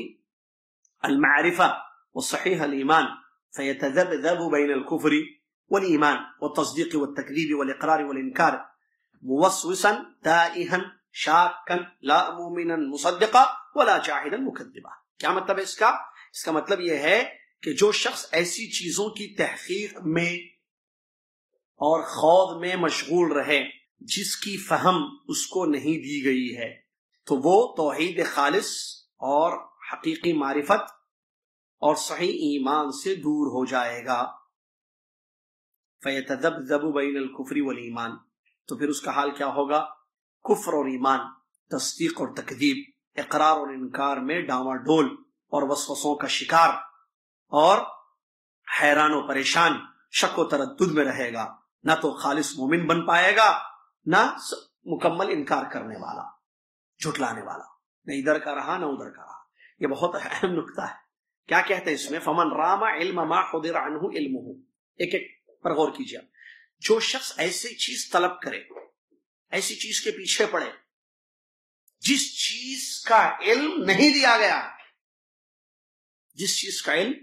المعرفة وصحيح الإيمان فيتذبذب بين الكفر والإيمان والتصديق والتكذيب والإقرار والإنكار موسوسا تائها شاكا لا مؤمنا مصدقا ولا جاحدا مكذبا. کیا مطلب ہے اس کا؟ اس کا مطلب یہ ہے کہ جو شخص ایسی چیزوں کی تحقیق میں اور خوض میں مشغول رہے جس کی فہم اس کو نہیں دی گئی ہے تو وہ توحید خالص اور حقیقی معرفت اور صحیح ایمان سے دور ہو جائے گا. فَيَتَذَبْذَبُ بَيْنَ الْكُفْرِ وَالْإِيمَانِ، تو پھر اس کا حال کیا ہوگا؟ کفر اور ایمان، تصدیق اور تکذیب، اقرار اور انکار میں ڈاواں ڈول اور وسوسوں کا شکار اور حیران و پریشان، شک و تردد میں رہے گا. نہ تو خالص مومن بن پائے گا، نہ مکمل انکار کرنے والا، جھٹلانے والا، نہ ادھر کا رہا نہ ادھر کا رہا. یہ بہت اہم نکتہ ہے. کیا کہتے ہیں اس میں؟ فمن رام علم ما حضر عنہ علمہ. ایک ایک پر غور کیجیے. جو شخص ایسی چیز طلب کرے، ایسی چیز کے پیچھے پڑے جس چیز کا علم نہیں دیا گیا، جس چیز کا علم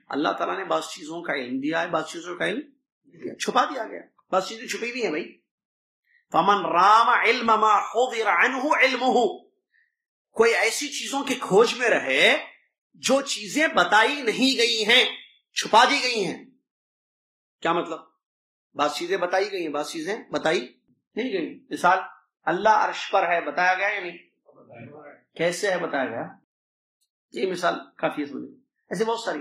اللہ تعالیٰ نے بعض چیزوں کا علم دیا ہے، بعض چیزوں کا علم چھپا دیا گیا، بعض چیزیں چھپی بھی ہیں بھائی. فمن رام علم ما حضر عنہ علمہ، کوئی ایسی چیزوں کی کھوج میں رہے جو چیزیں بتائی نہیں گئی ہیں، چھپا دی گئی ہیں. کیا مطلب؟ بعض چیزیں بتائی گئی ہیں، بعض چیزیں بتائی نہیں گئی. مثال اللہ عرش پر ہے، بتایا گیا یا نہیں؟ کیسے ہے بتایا گیا. یہ مثال کافی ہے سمجھے. ایسے بہت ساری.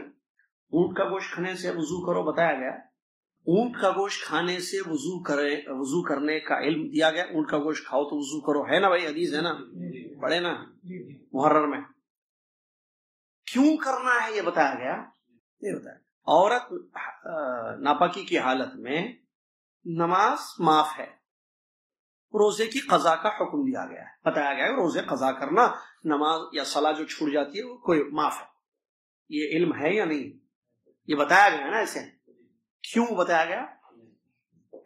اونٹ کا گوشت کھانے سے وضو کرو، بتایا گیا. اونٹ کا گوشت کھانے سے وضو کرنے کا علم دیا گیا. اونٹ کا گوشت کھاؤ تو وضو کرو، ہے نا بھائی؟ حدیث ہے نا، پڑھے نا محرر میں. کیوں کرنا ہے یہ بتایا گیا. یہ بتایا عورت ناپاکی کی حالت میں نماز معاف ہے، روزے کی قضا کا حکم دیا گیا ہے، بتایا گیا ہے روزے قضا کرنا، نماز یا صلاح جو چھوٹ جاتی ہے وہ کوئی معاف ہے. یہ علم ہے یا نہیں؟ یہ بتایا گیا نا. ایسے کیوں بتایا گیا؟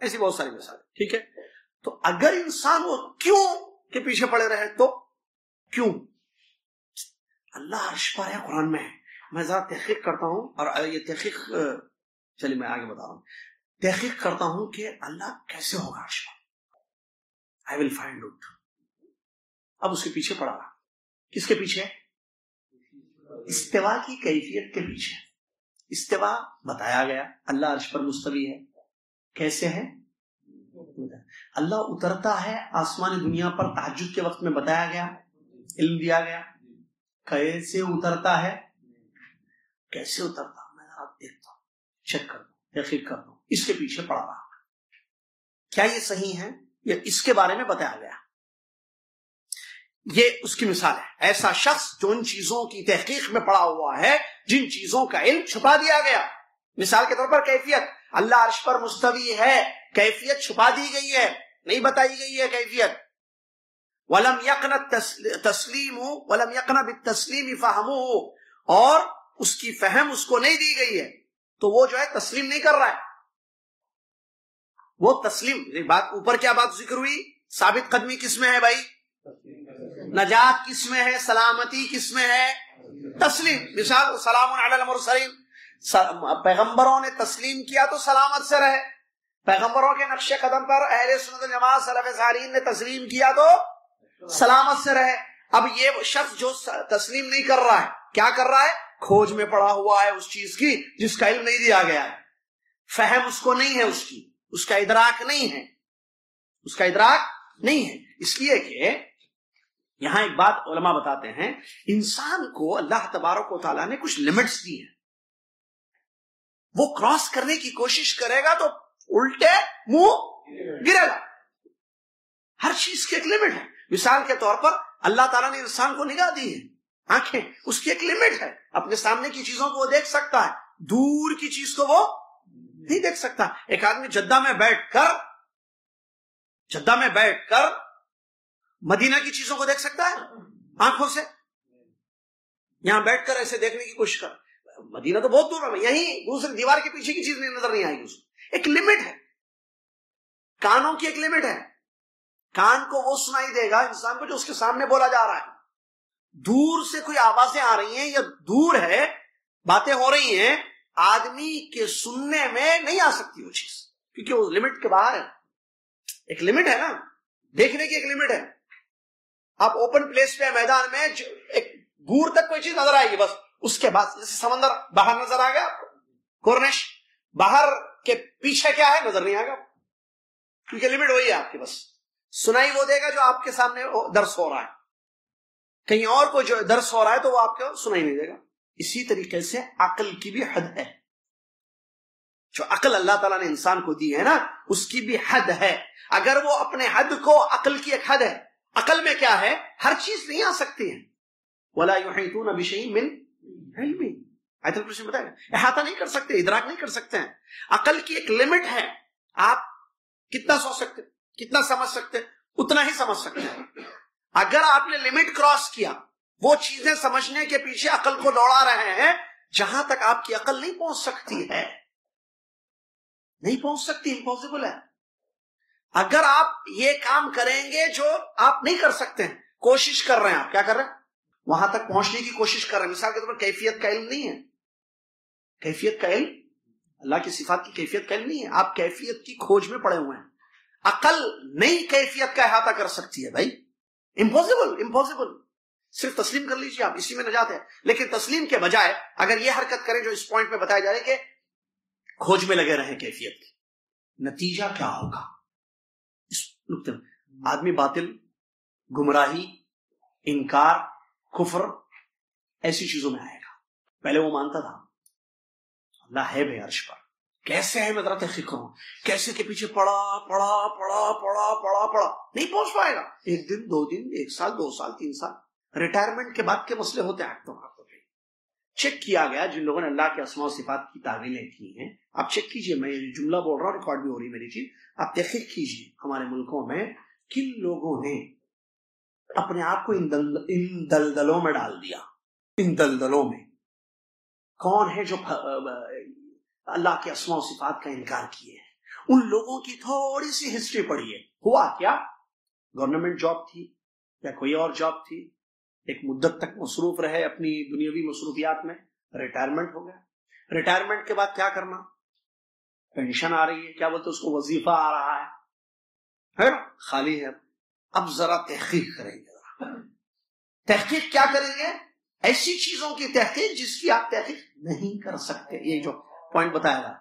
ایسی بہت ساری مثال. ٹھیک ہے. تو اگر انسان وہ کیوں کے پیچھے پڑے رہے تو کیوں؟ اللہ عرش پر ہے، قرآن میں ہے. میں ذرا تحقیق کرتا ہوں، اور یہ تحقیق چلیے میں آگے بتا رہا ہوں، تحقیق کرتا ہوں کہ اللہ کیسے ہوگا عرش پر. آئی ول فائنڈ آؤٹ. اب اس کے پیچھے پڑا رہا. کس کے پیچھے؟ استوا کی کیفیت کے پیچھے. استوا بتایا گیا، اللہ عرش پر مستوی ہے. کیسے ہے؟ اللہ اترتا ہے آسمان دنیا پر تہجد کے وقت میں بتایا گیا، علم دیا گیا. کیسے اترتا ہے؟ کیسے اترتا میں آپ دیکھتا ہوں، چیک کرتا ہوں، تحقیق کرتا ہوں. اس کے پیچھے پڑا رہا. کیا یہ صحیح ہے؟ یہ اس کے بارے میں بتایا گیا. یہ اس کی مثال ہے. ایسا شخص جو ان چیزوں کی تحقیق میں پڑا ہوا ہے جن چیزوں کا علم چھپا دیا گیا. مثال کے طور پر کیفیت، اللہ عرش پر مستوی ہے، کیفیت چھپا دی گئی ہے، نہیں بتائی گئی ہے کیفیت. وَلَمْ يَقْنَ تَسْلِيمُ وَلَمْ يَقْنَ بِالتَّسْلِيمِ فَهْمُهُ، اور اس کی فہم اس کو نہیں دی گئی ہے، تو وہ جو ہے تسلیم نہیں کر رہا ہے. وہ تسلیم، بات اوپر کیا بات ذکر ہوئی؟ ثابت قدمی کس میں ہے بھائی؟ نجات کس میں ہے؟ سلامتی کس میں ہے؟ تسلیم. مثال سلام علی المرسلین، پیغمبروں نے تسلیم کیا تو سلامت سے رہے. پیغمبروں کے نقش قدم پر اہل سنت جماعت سلف صالحین نے تسلیم کیا تو سلامت سے رہے. اب یہ شخص جو تسلیم نہیں کر رہا ہے، کیا کر رہا ہے؟ کھوج میں پڑا ہوا ہے اس چیز کی جس کا علم نہیں دیا گیا ہے. فہم اس کو نہیں ہے، اس کا ادراک نہیں ہے، اس کا ادراک نہیں ہے. اس لیے کہ یہاں ایک بات علماء بتاتے ہیں، انسان کو اللہ تبارک و تعالیٰ نے کچھ لمٹس دی ہیں. وہ کراس کرنے کی کوشش کرے گا تو الٹے منہ گرے گا. ہر چیز کی ایک لمٹ ہے. مثال کے طور پر اللہ تعالیٰ نے انسان کو نگاہ دی ہے، آنکھیں، اس کی ایک لمٹ ہے. اپنے سامنے کی چیزوں کو وہ دیکھ سکتا ہے، دور کی چیز کو وہ نہیں دیکھ سکتا. ایک آدمی جدہ میں بیٹھ کر مدینہ کی چیزوں کو دیکھ سکتا ہے آنکھوں سے. یہاں بیٹھ کر ایسے دیکھنے کی کوشش کر، مدینہ تو بہت دور ہے، یہیں دوسری دیوار کے پیچھے کی چیز نظر نہیں آئے گی. ایک لمٹ ہے. کانوں کی ایک لمٹ ہے. کان کو وہ سنائی دے گا انسان کو جو اس کے سامنے بولا جا رہا ہے. دور سے کوئی آوازیں آ رہی ہیں یا دور ہے باتیں ہو رہی ہیں، آدمی کے سننے میں نہیں آ سکتی وہ چیز، کیونکہ وہ لمٹ کے باہر ہے. ایک لمٹ ہے نا، دیکھنے کی ایک لمٹ ہے. آپ اوپن پلیس پہ میدان میں ایک دور تک کوئی چیز نظر آئے گی، بس اس کے بعد جیسے سمندر باہر نظر آ گیا، کورنش باہر کے پیچھے کیا ہے نظر نہیں آئے گا، کیونکہ لمٹ وہی ہے آپ کی. بس سنائی وہ دے گا جو آپ کے سامنے درس ہو رہا ہے. کہیں اور کوئی جو درس ہو رہا ہے تو وہ آپ کو سنائی نہیں دے گا. اسی طریقے سے عقل کی بھی حد ہے. جو عقل اللہ تعالیٰ نے انسان کو دی ہے نا، اس کی بھی حد ہے. اگر وہ اپنے حد کو، عقل کی ایک حد ہے. عقل میں کیا ہے؟ ہر چیز نہیں آ سکتی ہے. وَلَا يُحِيطُونَ بِشَيْءٍ مِّنْ عِلْمِهِ، آیت الکرسی میں بتایا، احاطہ نہیں کر سکتے، ادراک نہیں کر سکتے ہیں. عقل کی ایک لمٹ ہے. آپ کتنا سوچ سکتے، کتنا سمجھ سکتے، اتنا ہی سمجھ سکتے ہیں. اگر آپ نے لمٹ کراس کیا، وہ چیزیں سمجھنے کے پیچھے عقل کو دوڑا رہے ہیں جہاں تک آپ کی عقل نہیں پہنچ سکتی ہے، نہیں پہنچ سکتی، امپاسبل ہے. اگر آپ یہ کام کریں گے جو آپ نہیں کر سکتے ہیں، کوشش کر رہے ہیں، آپ کیا کر رہے ہیں؟ وہاں تک پہنچنے کی کوشش کر رہے ہیں. مثال کے طور پر کیفیت کا علم نہیں ہے. کیفیت کا علم، اللہ کی صفات کی کیفیت کا علم نہیں ہے. آپ کیفیت کی کھوج میں پڑے ہوئے ہیں. عقل نئی کیفیت کا احاطہ کر سکتی ہے بھائی، امپاسبل. صرف تسلیم کر لیجیے آپ، اسی میں نجات ہے. لیکن تسلیم کے بجائے اگر یہ حرکت کریں جو اس پوائنٹ میں بتایا جائے کہ کھوج میں لگے رہیں کیفیت کی، نتیجہ کیا ہوگا؟ اس نقطے میں آدمی باطل، گمراہی، انکار، کفر، ایسی چیزوں میں آئے گا. پہلے وہ مانتا تھا اللہ ہے بے عرش پر، کیسے ہے میں ذرا تحقیق کروں، کیسے کے پیچھے پڑا نہیں پہنچ پائے گا. ایک دن، 2 دن، 1 سال، 2 سال، 3 سال، ریٹائرمنٹ کے بعد کے مسئلے ہوتے ہیں. تو چیک کیا گیا جن لوگوں نے اللہ کے اسماء و صفات کی تعویلیں کی ہیں، آپ چیک کیجئے، میں یہ جملہ بول رہا ہوں، ریکارڈ بھی ہو رہی میری چیز، آپ تحقیق کیجئے ہمارے ملکوں میں کن لوگوں نے اپنے آپ کو ان دلدلوں میں ڈال دیا. ان دلدلوں میں کون ہے جو اللہ کے اسماء و صفات کا انکار کیے ہیں؟ ان لوگوں کی تھوڑی سی ہسٹری پڑھیے. ہوا کیا؟ گورنمنٹ جاب تھی یا کوئی اور جاب تھی، ایک مدت تک مصروف رہے اپنی دنیاوی مصروفیات میں، ریٹائرمنٹ ہو گیا. ریٹائرمنٹ کے بعد کیا کرنا؟ پینشن آ رہی ہے, کیا بولتے اس کو, وظیفہ آ رہا ہے نا, خالی ہے. اب ذرا تحقیق کریں گے. تحقیق کیا کریں گے؟ ایسی چیزوں کی تحقیق جس کی آپ تحقیق نہیں کر سکتے. یہ جو پوائنٹ بتایا گا.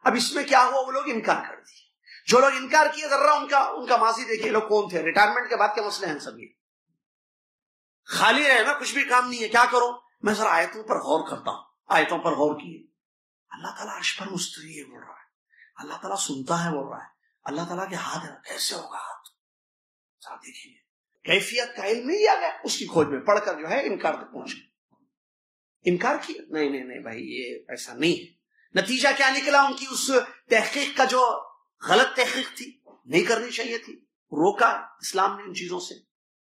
اب اس میں کیا ہوا, وہ لوگ انکار کر دیے. جو لوگ انکار کیے, ذرا ان کا ماضی دیکھیے, لوگ کون تھے, ریٹائرمنٹ کے بعد کے مسئلے ہیں سب. یہ خالی رہے نا, کچھ بھی کام نہیں ہے, کیا کروں میں؟ ذرا آیتوں پر غور کرتا ہوں. آیتوں پر غور کیے, اللہ تعالیٰ عرش پر مستوی ہے بول رہا ہے, اللہ تعالیٰ سنتا ہے بول رہا ہے, اللہ تعالیٰ کے ہاتھ ہے, کیسے ہوگا ہاتھ؟ ذرا دیکھیے, کیفیت کا علم نہیں آ گیا. اس کی کھوج میں پڑھ کر جو ہے انکار تک پہنچے. انکار کیا؟ نہیں بھائی یہ ایسا نہیں ہے. نتیجہ کیا نکلا؟ ان کی اس تحقیق کا جو غلط تحقیق تھی, نہیں کرنی چاہیے تھی, روکا اسلام نے ان چیزوں سے.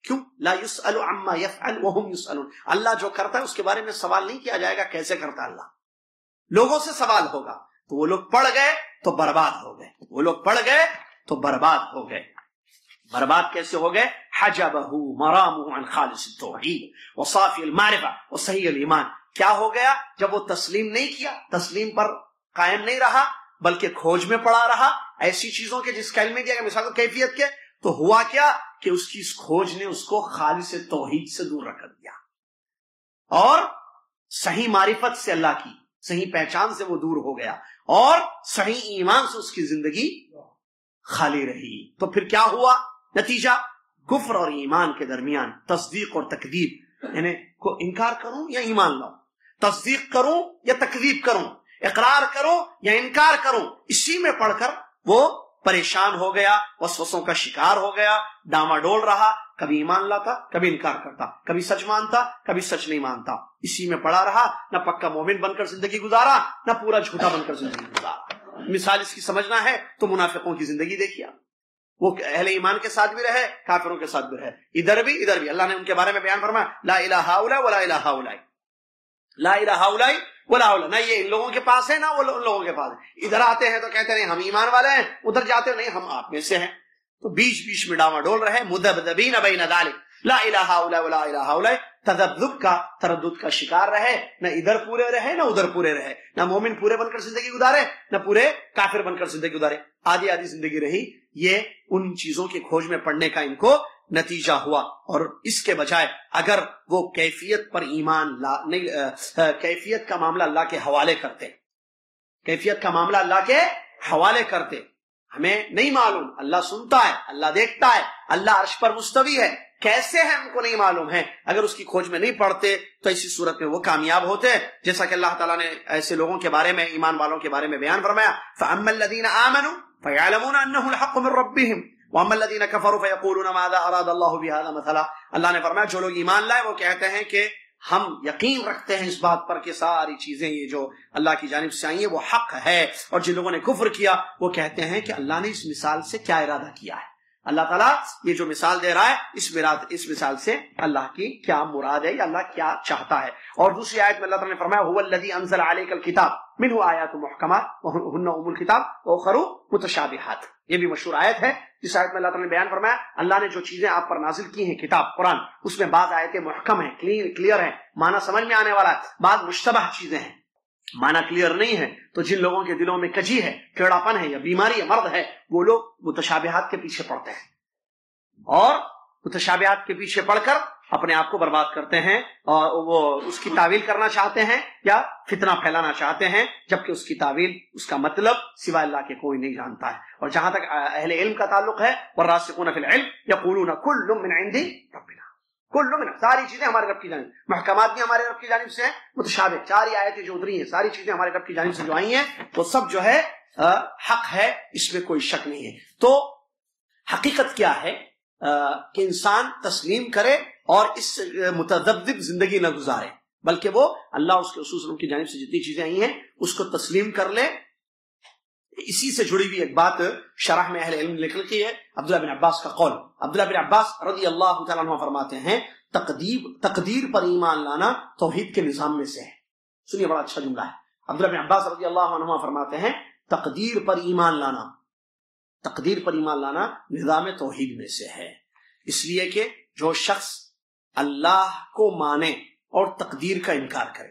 کیوں؟ لا يسأل عما يفعل وهم يسألون. اللہ جو کرتا ہے اس کے بارے میں سوال نہیں کیا جائے گا کیسے کرتا اللہ. لوگوں سے سوال ہوگا. تو وہ لوگ پڑھ گئے تو برباد ہو گئے. وہ لوگ پڑھ گئے تو برباد ہو گئے. برباد کیسے ہو گئے؟ حجبہ مرامہ عن خالص التوحید وصافی المعرفہ وصحیح الایمان. کیا ہو گیا؟ جب وہ تسلیم نہیں کیا, تسلیم پر قائم نہیں رہا, بلکہ کھوج میں پڑا رہا ایسی چیزوں کے جس کا علم نہیں دیا, مثال کیفیت کے, تو ہوا کیا کہ اس کی اس کھوج نے اس کو خالص توحید سے دور رکھ دیا, اور صحیح معرفت سے, اللہ کی صحیح پہچان سے وہ دور ہو گیا, اور صحیح ایمان سے اس کی زندگی خالی رہی. تو پھر کیا ہوا نتیجہ؟ کفر اور ایمان کے درمیان تصدیق اور تکذیب, یعنی کو انکار کروں یا ایمان لاؤں, تصدیق کروں یا تکذیب کروں, اقرار کروں یا انکار کروں, اسی میں پڑھ کر وہ پریشان ہو گیا, وسوسوں کا شکار ہو گیا, ڈاما ڈول رہا, کبھی ایمان لاتا کبھی انکار کرتا, کبھی سچ مانتا کبھی سچ نہیں مانتا, اسی میں پڑا رہا. نہ پکا مومن بن کر زندگی گزارا, نہ پورا جھوٹا بن کر زندگی گزارا. مثال اس کی سمجھنا ہے تو منافقوں کی زندگی دیکھیے. وہ اہل ایمان کے ساتھ بھی رہے, کافروں کے ساتھ بھی رہے, ادھر بھی. اللہ نے ان کے بارے میں بیان فرمایا, لا الہ ہؤلاء ولا الہ ہؤلاء, لا الہ ہؤلاء ولا ہؤلاء. نہ یہ ان لوگوں کے پاس ہے نہ وہ ان لوگوں کے پاس ہے. ادھر آتے ہیں تو کہتے ہیں ہم ایمان والے ہیں, ادھر جاتے ہیں نہیں ہم آپ میں سے ہیں. تو بیچ میں ڈاما ڈول رہے, مذبذبین بین ذلک, لا الہ ہؤلاء ولا الہ ہؤلاء. تذبذب کا, تردد کا شکار رہے, نہ ادھر پورے رہے نہ ادھر پورے رہے, نہ مومن پورے بن کر زندگی گزارے نہ پورے کافر بن کر زندگی گزارے, آدھی زندگی رہی. یہ ان چیزوں کی کھوج میں پڑنے کا ان کو نتیجہ ہوا. اور اس کے بجائے اگر وہ کیفیت پر ایمان کیفیت کا معاملہ اللہ کے حوالے کرتے, کیفیت کا معاملہ اللہ کے حوالے کرتے, ہمیں نہیں معلوم, اللہ سنتا ہے, اللہ دیکھتا ہے, اللہ عرش پر مستوی ہے, کیسے ہے ہم کو نہیں معلوم ہے. اگر اس کی کھوج میں نہیں پڑتے تو اسی صورت میں وہ کامیاب ہوتے, جیسا کہ اللہ تعالیٰ نے ایسے لوگوں کے بارے میں, ایمان والوں کے بارے میں بیان فرمایا, فَأَمَّا الَّذِينَ آمَنُوا فَيَعْلَمُونَ أَنَّهُ الْحَقُّ مِنْ رَبِّهِمْ وَأَمَّا الَّذِينَ كَفَرُوا فَيَقُولُونَ مَاذَا أَرَادَ اللَّهُ بِهَذَا مَثَلًا. اللہ نے فرمایا جو لوگ ایمان لائے وہ کہتے ہیں کہ ہم یقین رکھتے ہیں اس بات پر کہ ساری چیزیں یہ جو اللہ کی جانب سے آئی ہیں وہ حق ہے, اور جن لوگوں نے کفر کیا وہ کہتے ہیں کہ اللہ نے اس مثال سے کیا ارادہ کیا ہے, اللہ تعالیٰ یہ جو مثال دے رہا ہے اس مثال سے اللہ کی کیا مراد ہے یا اللہ کیا چاہتا ہے. اور دوسری آیت میں اللہ تعالیٰ نے فرمایا هو الذی انزل علیک الکتاب منہ آیات محکمات وہن ام الکتاب وآخر متشابہات. یہ بھی مشہور آیت ہے جس آیت میں اللہ تعالیٰ نے بیان فرمایا اللہ نے جو چیزیں آپ پر نازل کی ہیں کتاب قرآن, اس میں بعض آیتیں محکم ہیں, کلیئر ہیں, معنی سمجھ میں آنے والا ہے, بعض مشتبہ چیزیں ہیں معنی کلیئر نہیں ہے. تو جن لوگوں کے دلوں میں کجی ہے, ٹیڑھاپن ہے یا بیماری ہے, مرض ہے, وہ لوگ متشابہات کے پیچھے پڑتے ہیں اور متشابہات کے پیچھے پڑھ کر اپنے آپ کو برباد کرتے ہیں, اور وہ اس کی تعویل کرنا چاہتے ہیں یا فتنہ پھیلانا چاہتے ہیں, جبکہ اس کی تعویل, اس کا مطلب سوائے اللہ کے کوئی نہیں جانتا ہے. اور جہاں تک اہل علم کا تعلق ہے, والراسخون فی العلم یقولون کل من عند ربنا, کل من, ساری چیزیں ہمارے رب کی جانب, محکمات بھی ہمارے رب کی جانب سے ہیں, متشابہ ساری آیتیں جو اتری ہیں ساری چیزیں ہمارے رب کی جانب سے جو آئی ہیں وہ سب جو ہے حق ہے, اس میں کوئی شک نہیں ہے. تو حقیقت کیا ہے کہ انسان تسلیم کرے اور اس متذبذب زندگی نہ گزارے, بلکہ وہ اللہ اس کے رسول کی جانب سے جتنی چیزیں آئی ہیں اس کو تسلیم کر لے. اسی سے جڑی ہوئی ایک بات شرح میں اہل علم نکل کی ہے, عبداللہ بن عباس کا قول. عبداللہ بن عباس رضی اللہ تعالیٰ عنہ فرماتے ہیں تقدیر پر ایمان لانا توحید کے نظام میں سے ہے. سنیے بڑا اچھا جملہ ہے. عبداللہ بن عباس رضی اللہ عنہ فرماتے ہیں تقدیر پر ایمان لانا نظام توحید میں سے ہے, اس لیے کہ جو شخص اللہ کو مانے اور تقدیر کا انکار کرے,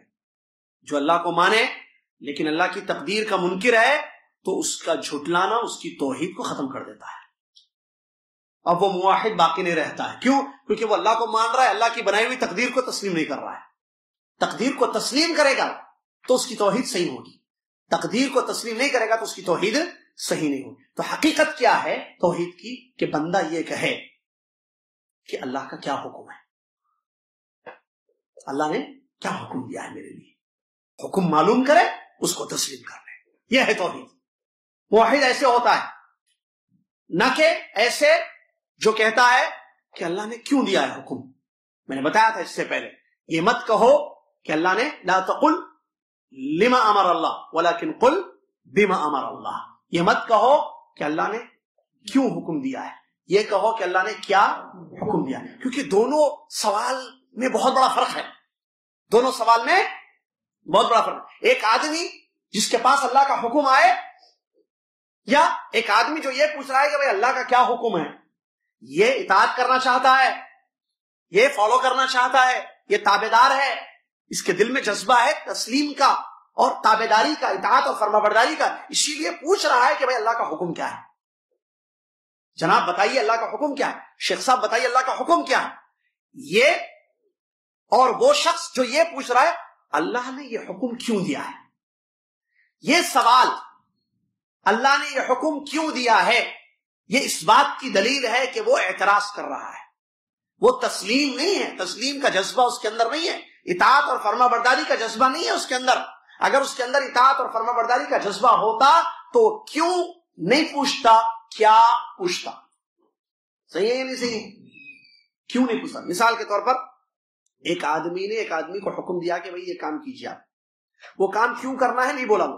جو اللہ کو مانے لیکن اللہ کی تقدیر کا منکر ہے تو اس کا جھٹلانا اس کی توحید کو ختم کر دیتا ہے. اب وہ موحد باقی نہیں رہتا ہے. کیوں؟ کیونکہ وہ اللہ کو مان رہا ہے، اللہ کی بنائی ہوئی تقدیر کو تسلیم نہیں کر رہا ہے. تقدیر کو تسلیم کرے گا تو اس کی توحید صحیح ہوگی، تقدیر کو تسلیم نہیں کرے گا تو اس کی توحید صحیح نہیں ہوگی. تو حقیقت کیا ہے توحید کی؟ کہ بندہ یہ کہے کہ اللہ کا کیا حکم ہے، اللہ نے کیا حکم دیا ہے میرے لیے، حکم معلوم کرے، اس کو تسلیم کر لے. یہ ہے توحید. موحد ایسے ہوتا ہے، نہ کہ ایسے جو کہتا ہے کہ اللہ نے کیوں دیا ہے حکم. میں نے بتایا تھا اس سے پہلے، یہ مت کہو کہ اللہ نے لا تقل لما امر اللہ ولکن قل بما امر اللہ. یہ مت کہو کہ اللہ نے کیوں حکم دیا ہے، یہ کہو کہ اللہ نے کیا حکم دیا ہے. کیونکہ دونوں سوال میں بہت بڑا فرق ہے. دونوں سوال میں بہت بڑا فرق ہے. ایک آدمی جس کے پاس اللہ کا حکم آئے، یا ایک آدمی جو یہ پوچھ رہا ہے کہ بھائی اللہ کا کیا حکم ہے، یہ اطاعت کرنا چاہتا ہے، یہ فالو کرنا چاہتا ہے، یہ تابعدار ہے، اس کے دل میں جذبہ ہے تسلیم کا اور تابعداری کا، اطاعت اور فرمانبرداری کا، اسی لیے پوچھ رہا ہے کہ بھائی اللہ کا حکم کیا ہے. جناب بتائیے اللہ کا حکم کیا ہے، شیخ صاحب بتائیے اللہ کا حکم کیا ہے. یہ اور وہ شخص جو یہ پوچھ رہا ہے اللہ نے یہ حکم کیوں دیا ہے، یہ سوال اللہ نے یہ حکم کیوں دیا ہے، یہ اس بات کی دلیل ہے کہ وہ اعتراض کر رہا ہے، وہ تسلیم نہیں ہے، تسلیم کا جذبہ اس کے اندر نہیں ہے، اطاعت اور فرما برداری کا جذبہ نہیں ہے اس کے اندر. اگر اس کے اندر اطاعت اور فرما برداری کا جذبہ ہوتا تو کیوں نہیں پوچھتا، کیا پوچھتا. صحیح ہے یا نہیں صحیح؟ کیوں نہیں پوچھتا. مثال کے طور پر ایک آدمی نے ایک آدمی کو حکم دیا کہ بھئی یہ کام کیجیے، آپ وہ کام کیوں کرنا ہے نہیں بولا، وہ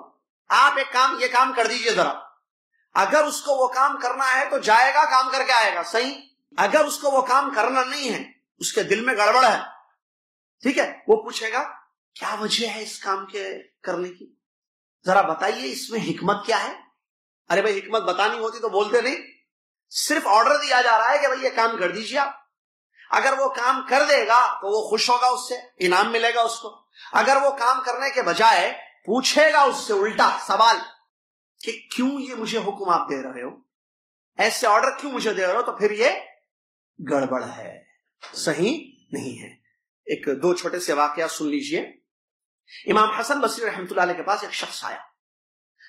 آپ ایک کام یہ کام کر دیجئے ذرا. اگر اس کو وہ کام کرنا ہے تو جائے گا، کام کر کے آئے گا. صحیح. اگر اس کو وہ کام کرنا نہیں ہے، اس کے دل میں گڑبڑ ہے، ٹھیک ہے، وہ پوچھے گا کیا وجہ ہے اس کام کے کرنے کی، ذرا بتائیے اس میں حکمت کیا ہے. ارے بھائی حکمت بتانی ہوتی تو بولتے نہیں، صرف آرڈر دیا جا رہا ہے کہ بھائی یہ کام کر دیجیے آپ. اگر وہ کام کر دے گا تو وہ خوش ہوگا، اس سے انعام ملے گا اس کو. اگر وہ کام کرنے کے بجائے پوچھے گا اس سے الٹا سوال کہ کیوں یہ مجھے حکم آپ دے رہے ہو، ایسے آرڈر کیوں مجھے دے رہے ہو، تو پھر یہ گڑبڑ ہے، صحیح نہیں ہے. ایک دو چھوٹے سے واقعہ سن لیجئے. امام حسن بصری رحمۃ اللہ علیہ کے پاس ایک شخص آیا،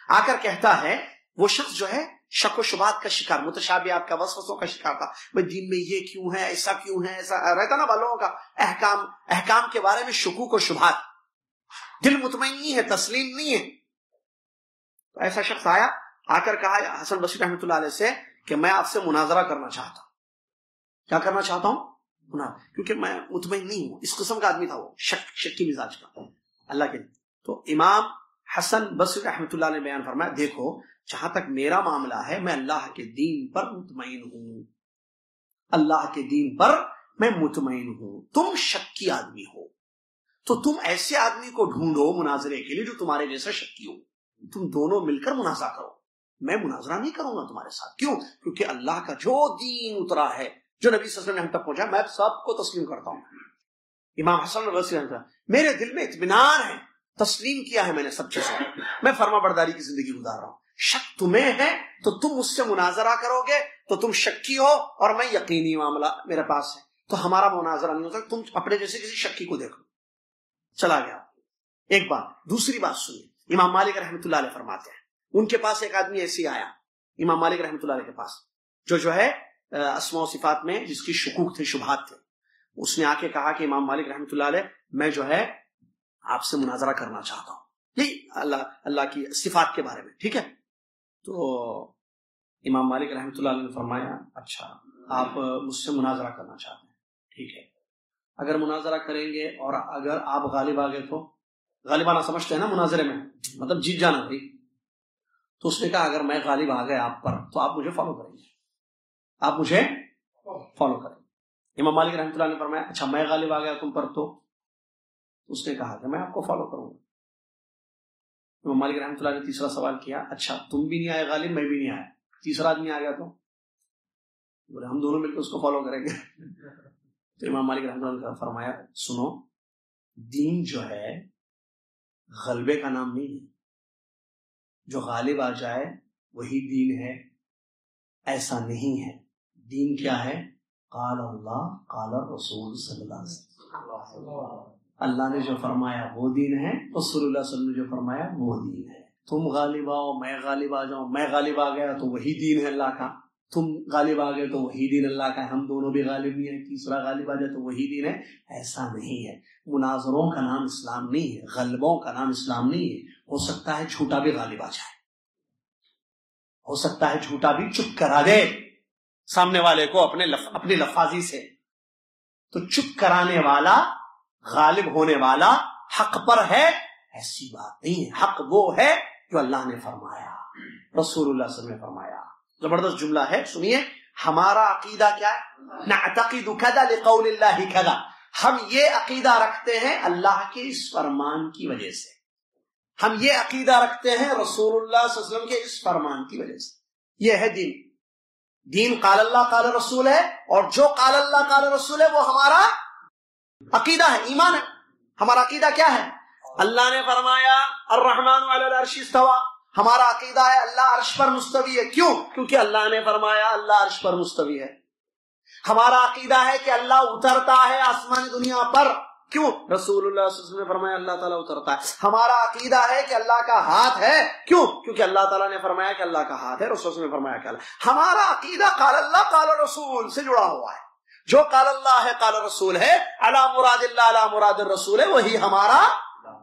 آ کر کہتا ہے، وہ شخص جو ہے شک و شبہات کا شکار، متشابہات کا، وسوسوں کا شکار تھا. بھئی دین میں یہ کیوں ہے، ایسا کیوں ہے، ایسا رہتا نا لوگوں کا، احکام کے بارے میں شکوک و شبہات، دل مطمئن نہیں ہے، تسلیم نہیں ہے. تو ایسا شخص آیا، آ کر کہا حسن بصری رحمۃ اللہ علیہ سے کہ میں آپ سے مناظرہ کرنا چاہتا ہوں. کیا کرنا چاہتا ہوں؟ کیونکہ میں مطمئن نہیں ہوں. اس قسم کا آدمی تھا وہ، شکی مزاج کا اللہ کے. تو امام حسن بصری رحمۃ اللہ علیہ بیان فرمایا، دیکھو جہاں تک میرا معاملہ ہے میں اللہ کے دین پر مطمئن ہوں، اللہ کے دین پر میں مطمئن ہوں. تم شکی آدمی ہو تو تم ایسے آدمی کو ڈھونڈو مناظرے کے لیے جو تمہارے جیسا شکی ہو، تم دونوں مل کر مناظرہ کرو. میں مناظرہ نہیں کروں گا تمہارے ساتھ. کیوں؟ کیونکہ اللہ کا جو دین اترا ہے، جو نبی صلی اللہ علیہ وسلم نے ہم تک پہنچا، میں سب کو تسلیم کرتا ہوں. امام حسن بصری رحمۃ اللہ، میرے دل میں اطمینان ہے، تسلیم کیا ہے میں نے سب چیزوں، میں فرما برداری کی زندگی گزار رہا ہوں. شک تمہیں ہے تو تم مجھ سے مناظرہ کرو گے تو تم شکی ہو اور میں یقینی معاملہ میرے پاس ہے، تو ہمارا مناظرہ نہیں ہو سکتا. تم اپنے جیسے کسی شکی کو دیکھو. چلا گیا. ایک بات. دوسری بات سنیے، امام مالک رحمۃ اللہ علیہ فرماتے ہیں، ان کے پاس ایک آدمی ایسے آیا امام مالک رحمۃ اللہ علیہ کے پاس، جو ہے اسماء و صفات میں جس کی شکوک تھے، شبہات تھے. اس نے آ کے کہا کہ امام مالک رحمۃ اللہ علیہ میں جو ہے آپ سے مناظرہ کرنا چاہتا ہوں، یہی اللہ کی صفات کے بارے میں، ٹھیک ہے. تو امام مالک رحمۃ اللہ علیہ نے فرمایا، اچھا آپ مجھ سے مناظرہ کرنا چاہتے ہیں، ٹھیک ہے. اگر مناظرہ کریں گے اور اگر آپ غالب آ گئے تو، غالبانہ سمجھتے ہیں نا مناظرے میں مطلب جیت جانا بھائی. تو اس نے کہا اگر میں غالب آ گیا آپ پر تو آپ مجھے فالو کریں گے، آپ مجھے فالو کریں. امام مالک رحمۃ اللہ نے فرمایا اچھا میں غالب آ گیا تم پر تو اس نے کہا کہ میں آپ کو فالو کروں گا. امام مالک رحمۃ اللہ نے تیسرا سوال کیا، اچھا تم بھی نہیں آئے غالب، میں بھی نہیں آیا، تیسرا آدمی آ گیا تو بولے ہم دونوں مل کے اس کو فالو کریں گے. تو امام مالک رحمۃ اللہ نے فرمایا سنو، دین جو ہے غلبے کا نام نہیں ہے. جو غالب آ جائے وہی دین ہے، ایسا نہیں ہے. دین کیا ہے؟ قال اللہ قال رسول صلی اللہ علیہ وسلم. اللہ نے جو فرمایا وہ دین ہے، رسول اللہ صلی اللہ علیہ وسلم نے جو فرمایا وہ دین ہے. تم غالب آؤ، میں غالب آ جاؤں، میں غالب آ گیا تو وہی دین ہے اللہ کا، تم غالب آ گئے تو وہی دین اللہ کا ہے، ہم دونوں بھی غالب نہیں ہیں، تیسرا غالب آ جائے تو وہی دین ہے. ایسا نہیں ہے. مناظروں کا نام اسلام نہیں ہے، غلبوں کا نام اسلام نہیں ہے. ہو سکتا ہے جھوٹا بھی غالب آ جائے، ہو سکتا ہے جھوٹا بھی چپ کرا دے سامنے والے کو اپنی لفاظی سے. تو چپ کرانے والا غالب ہونے والا حق پر ہے، ایسی بات نہیں ہے. حق وہ ہے جو اللہ نے فرمایا، رسول اللہ صلی اللہ علیہ وسلم نے فرمایا. زبردست جملہ ہے، سنیے. ہمارا عقیدہ کیا ہے؟ نعتقد کذا لقول اللہ کذا. ہم یہ عقیدہ رکھتے ہیں اللہ کے اس فرمان کی وجہ سے، ہم یہ عقیدہ رکھتے ہیں رسول اللہ صلی اللہ علیہ وسلم کے اس فرمان کی وجہ سے. یہ ہے دین. دین قال اللہ قال رسول ہے، اور جو قال اللہ قال رسول ہے وہ ہمارا عقیدہ ہے، ایمان ہے. ہمارا عقیدہ کیا ہے؟ اللہ نے فرمایا الرحمن علی العرش استوى. ہمارا عقیدہ ہے اللہ عرش پر مستوی ہے. کیوں؟ کیونکہ اللہ نے فرمایا اللہ عرش پر مستوی ہے. ہمارا عقیدہ ہے کہ اللہ اترتا ہے آسمانی دنیا پر. کیوں؟ رسول اللہ صلی اللہ علیہ وسلم نے فرمایا اللہ تعالیٰ اترتا ہے. ہمارا عقیدہ ہے کہ اللہ کا ہاتھ ہے. کیوں؟ کیونکہ اللہ تعالیٰ نے فرمایا کہ اللہ کا ہاتھ ہے، رسول اللہ نے فرمایا کہ اللہ. ہمارا عقیدہ قال اللہ قال رسول سے جڑا ہوا ہے. جو قال اللہ ہے قال رسول ہے، علی مراد اللہ علی مراد الرسول ہے، وہی ہمارا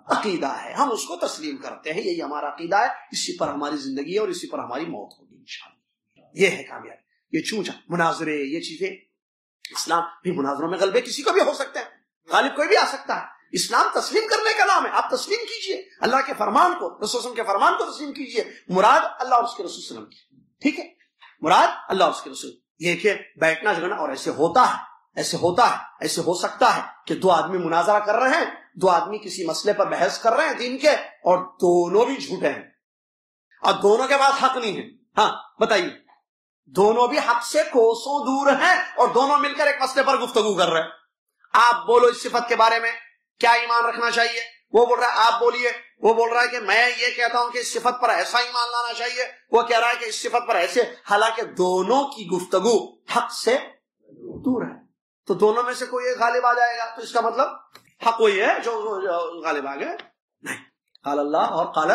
عقیدہ ہے. ہم اس کو تسلیم کرتے ہیں، یہی ہمارا عقیدہ ہے. اسی پر ہماری زندگی ہے اور اسی پر ہماری موت ہوگی انشاءاللہ. یہ ہے کامیابی. یہ چونچا مناظرے، یہ چیزیں اسلام بھی. مناظروں میں غلبے کسی کو بھی ہو سکتے ہیں، غالب کوئی بھی آ سکتا ہے. اسلام تسلیم کرنے کا نام ہے. آپ تسلیم کیجئے اللہ کے فرمان کو، رسول صلی اللہ علیہ وسلم کے فرمان کو تسلیم کیجئے. مراد اللہ اور اس کے رسول صلی اللہ علیہ وسلم کی، ٹھیک ہے، مراد اللہ اور اس کے رسول. یہ کہ بیٹھنا جگنا، اور ایسے ہوتا ہے، ایسے ہوتا ہے، ایسے ہو سکتا ہے کہ دو آدمی مناظرہ کر رہے ہیں، دو آدمی کسی مسئلے پر بحث کر رہے ہیں دین کے، اور دونوں بھی جھوٹے ہیں اور دونوں کے پاس حق نہیں ہے. ہاں بتائیے، دونوں بھی حق سے کوسوں دور ہیں اور دونوں مل کر ایک مسئلے پر گفتگو کر رہے ہیں. آپ بولو اس صفت کے بارے میں کیا ایمان رکھنا چاہیے، وہ بول رہا ہے آپ بولیے. وہ بول رہا ہے کہ میں یہ کہتا ہوں کہ اس صفت پر ایسا ایمان لانا چاہیے، وہ کہہ رہا ہے کہ اس صفت پر ایسے. حالانکہ دونوں کی گفتگو حق سے دور ہے. تو دونوں میں سے کوئی ایک غالب آ جائے گا تو اس کا مطلب حق وہی ہے جو غالب آ گئے. نہیں، قال اللہ اور قال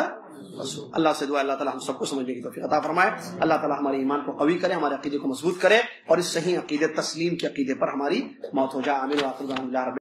رسول. اللہ سے دعا اللہ تعالیٰ ہم سب کو سمجھنے کی توفیق عطا فرمائے. اللہ تعالیٰ ہمارے ایمان کو قوی کرے، ہمارے عقیدے کو مضبوط کرے، اور اس صحیح عقیدے تسلیم کے عقیدے پر ہماری موت ہو جائے. آمین.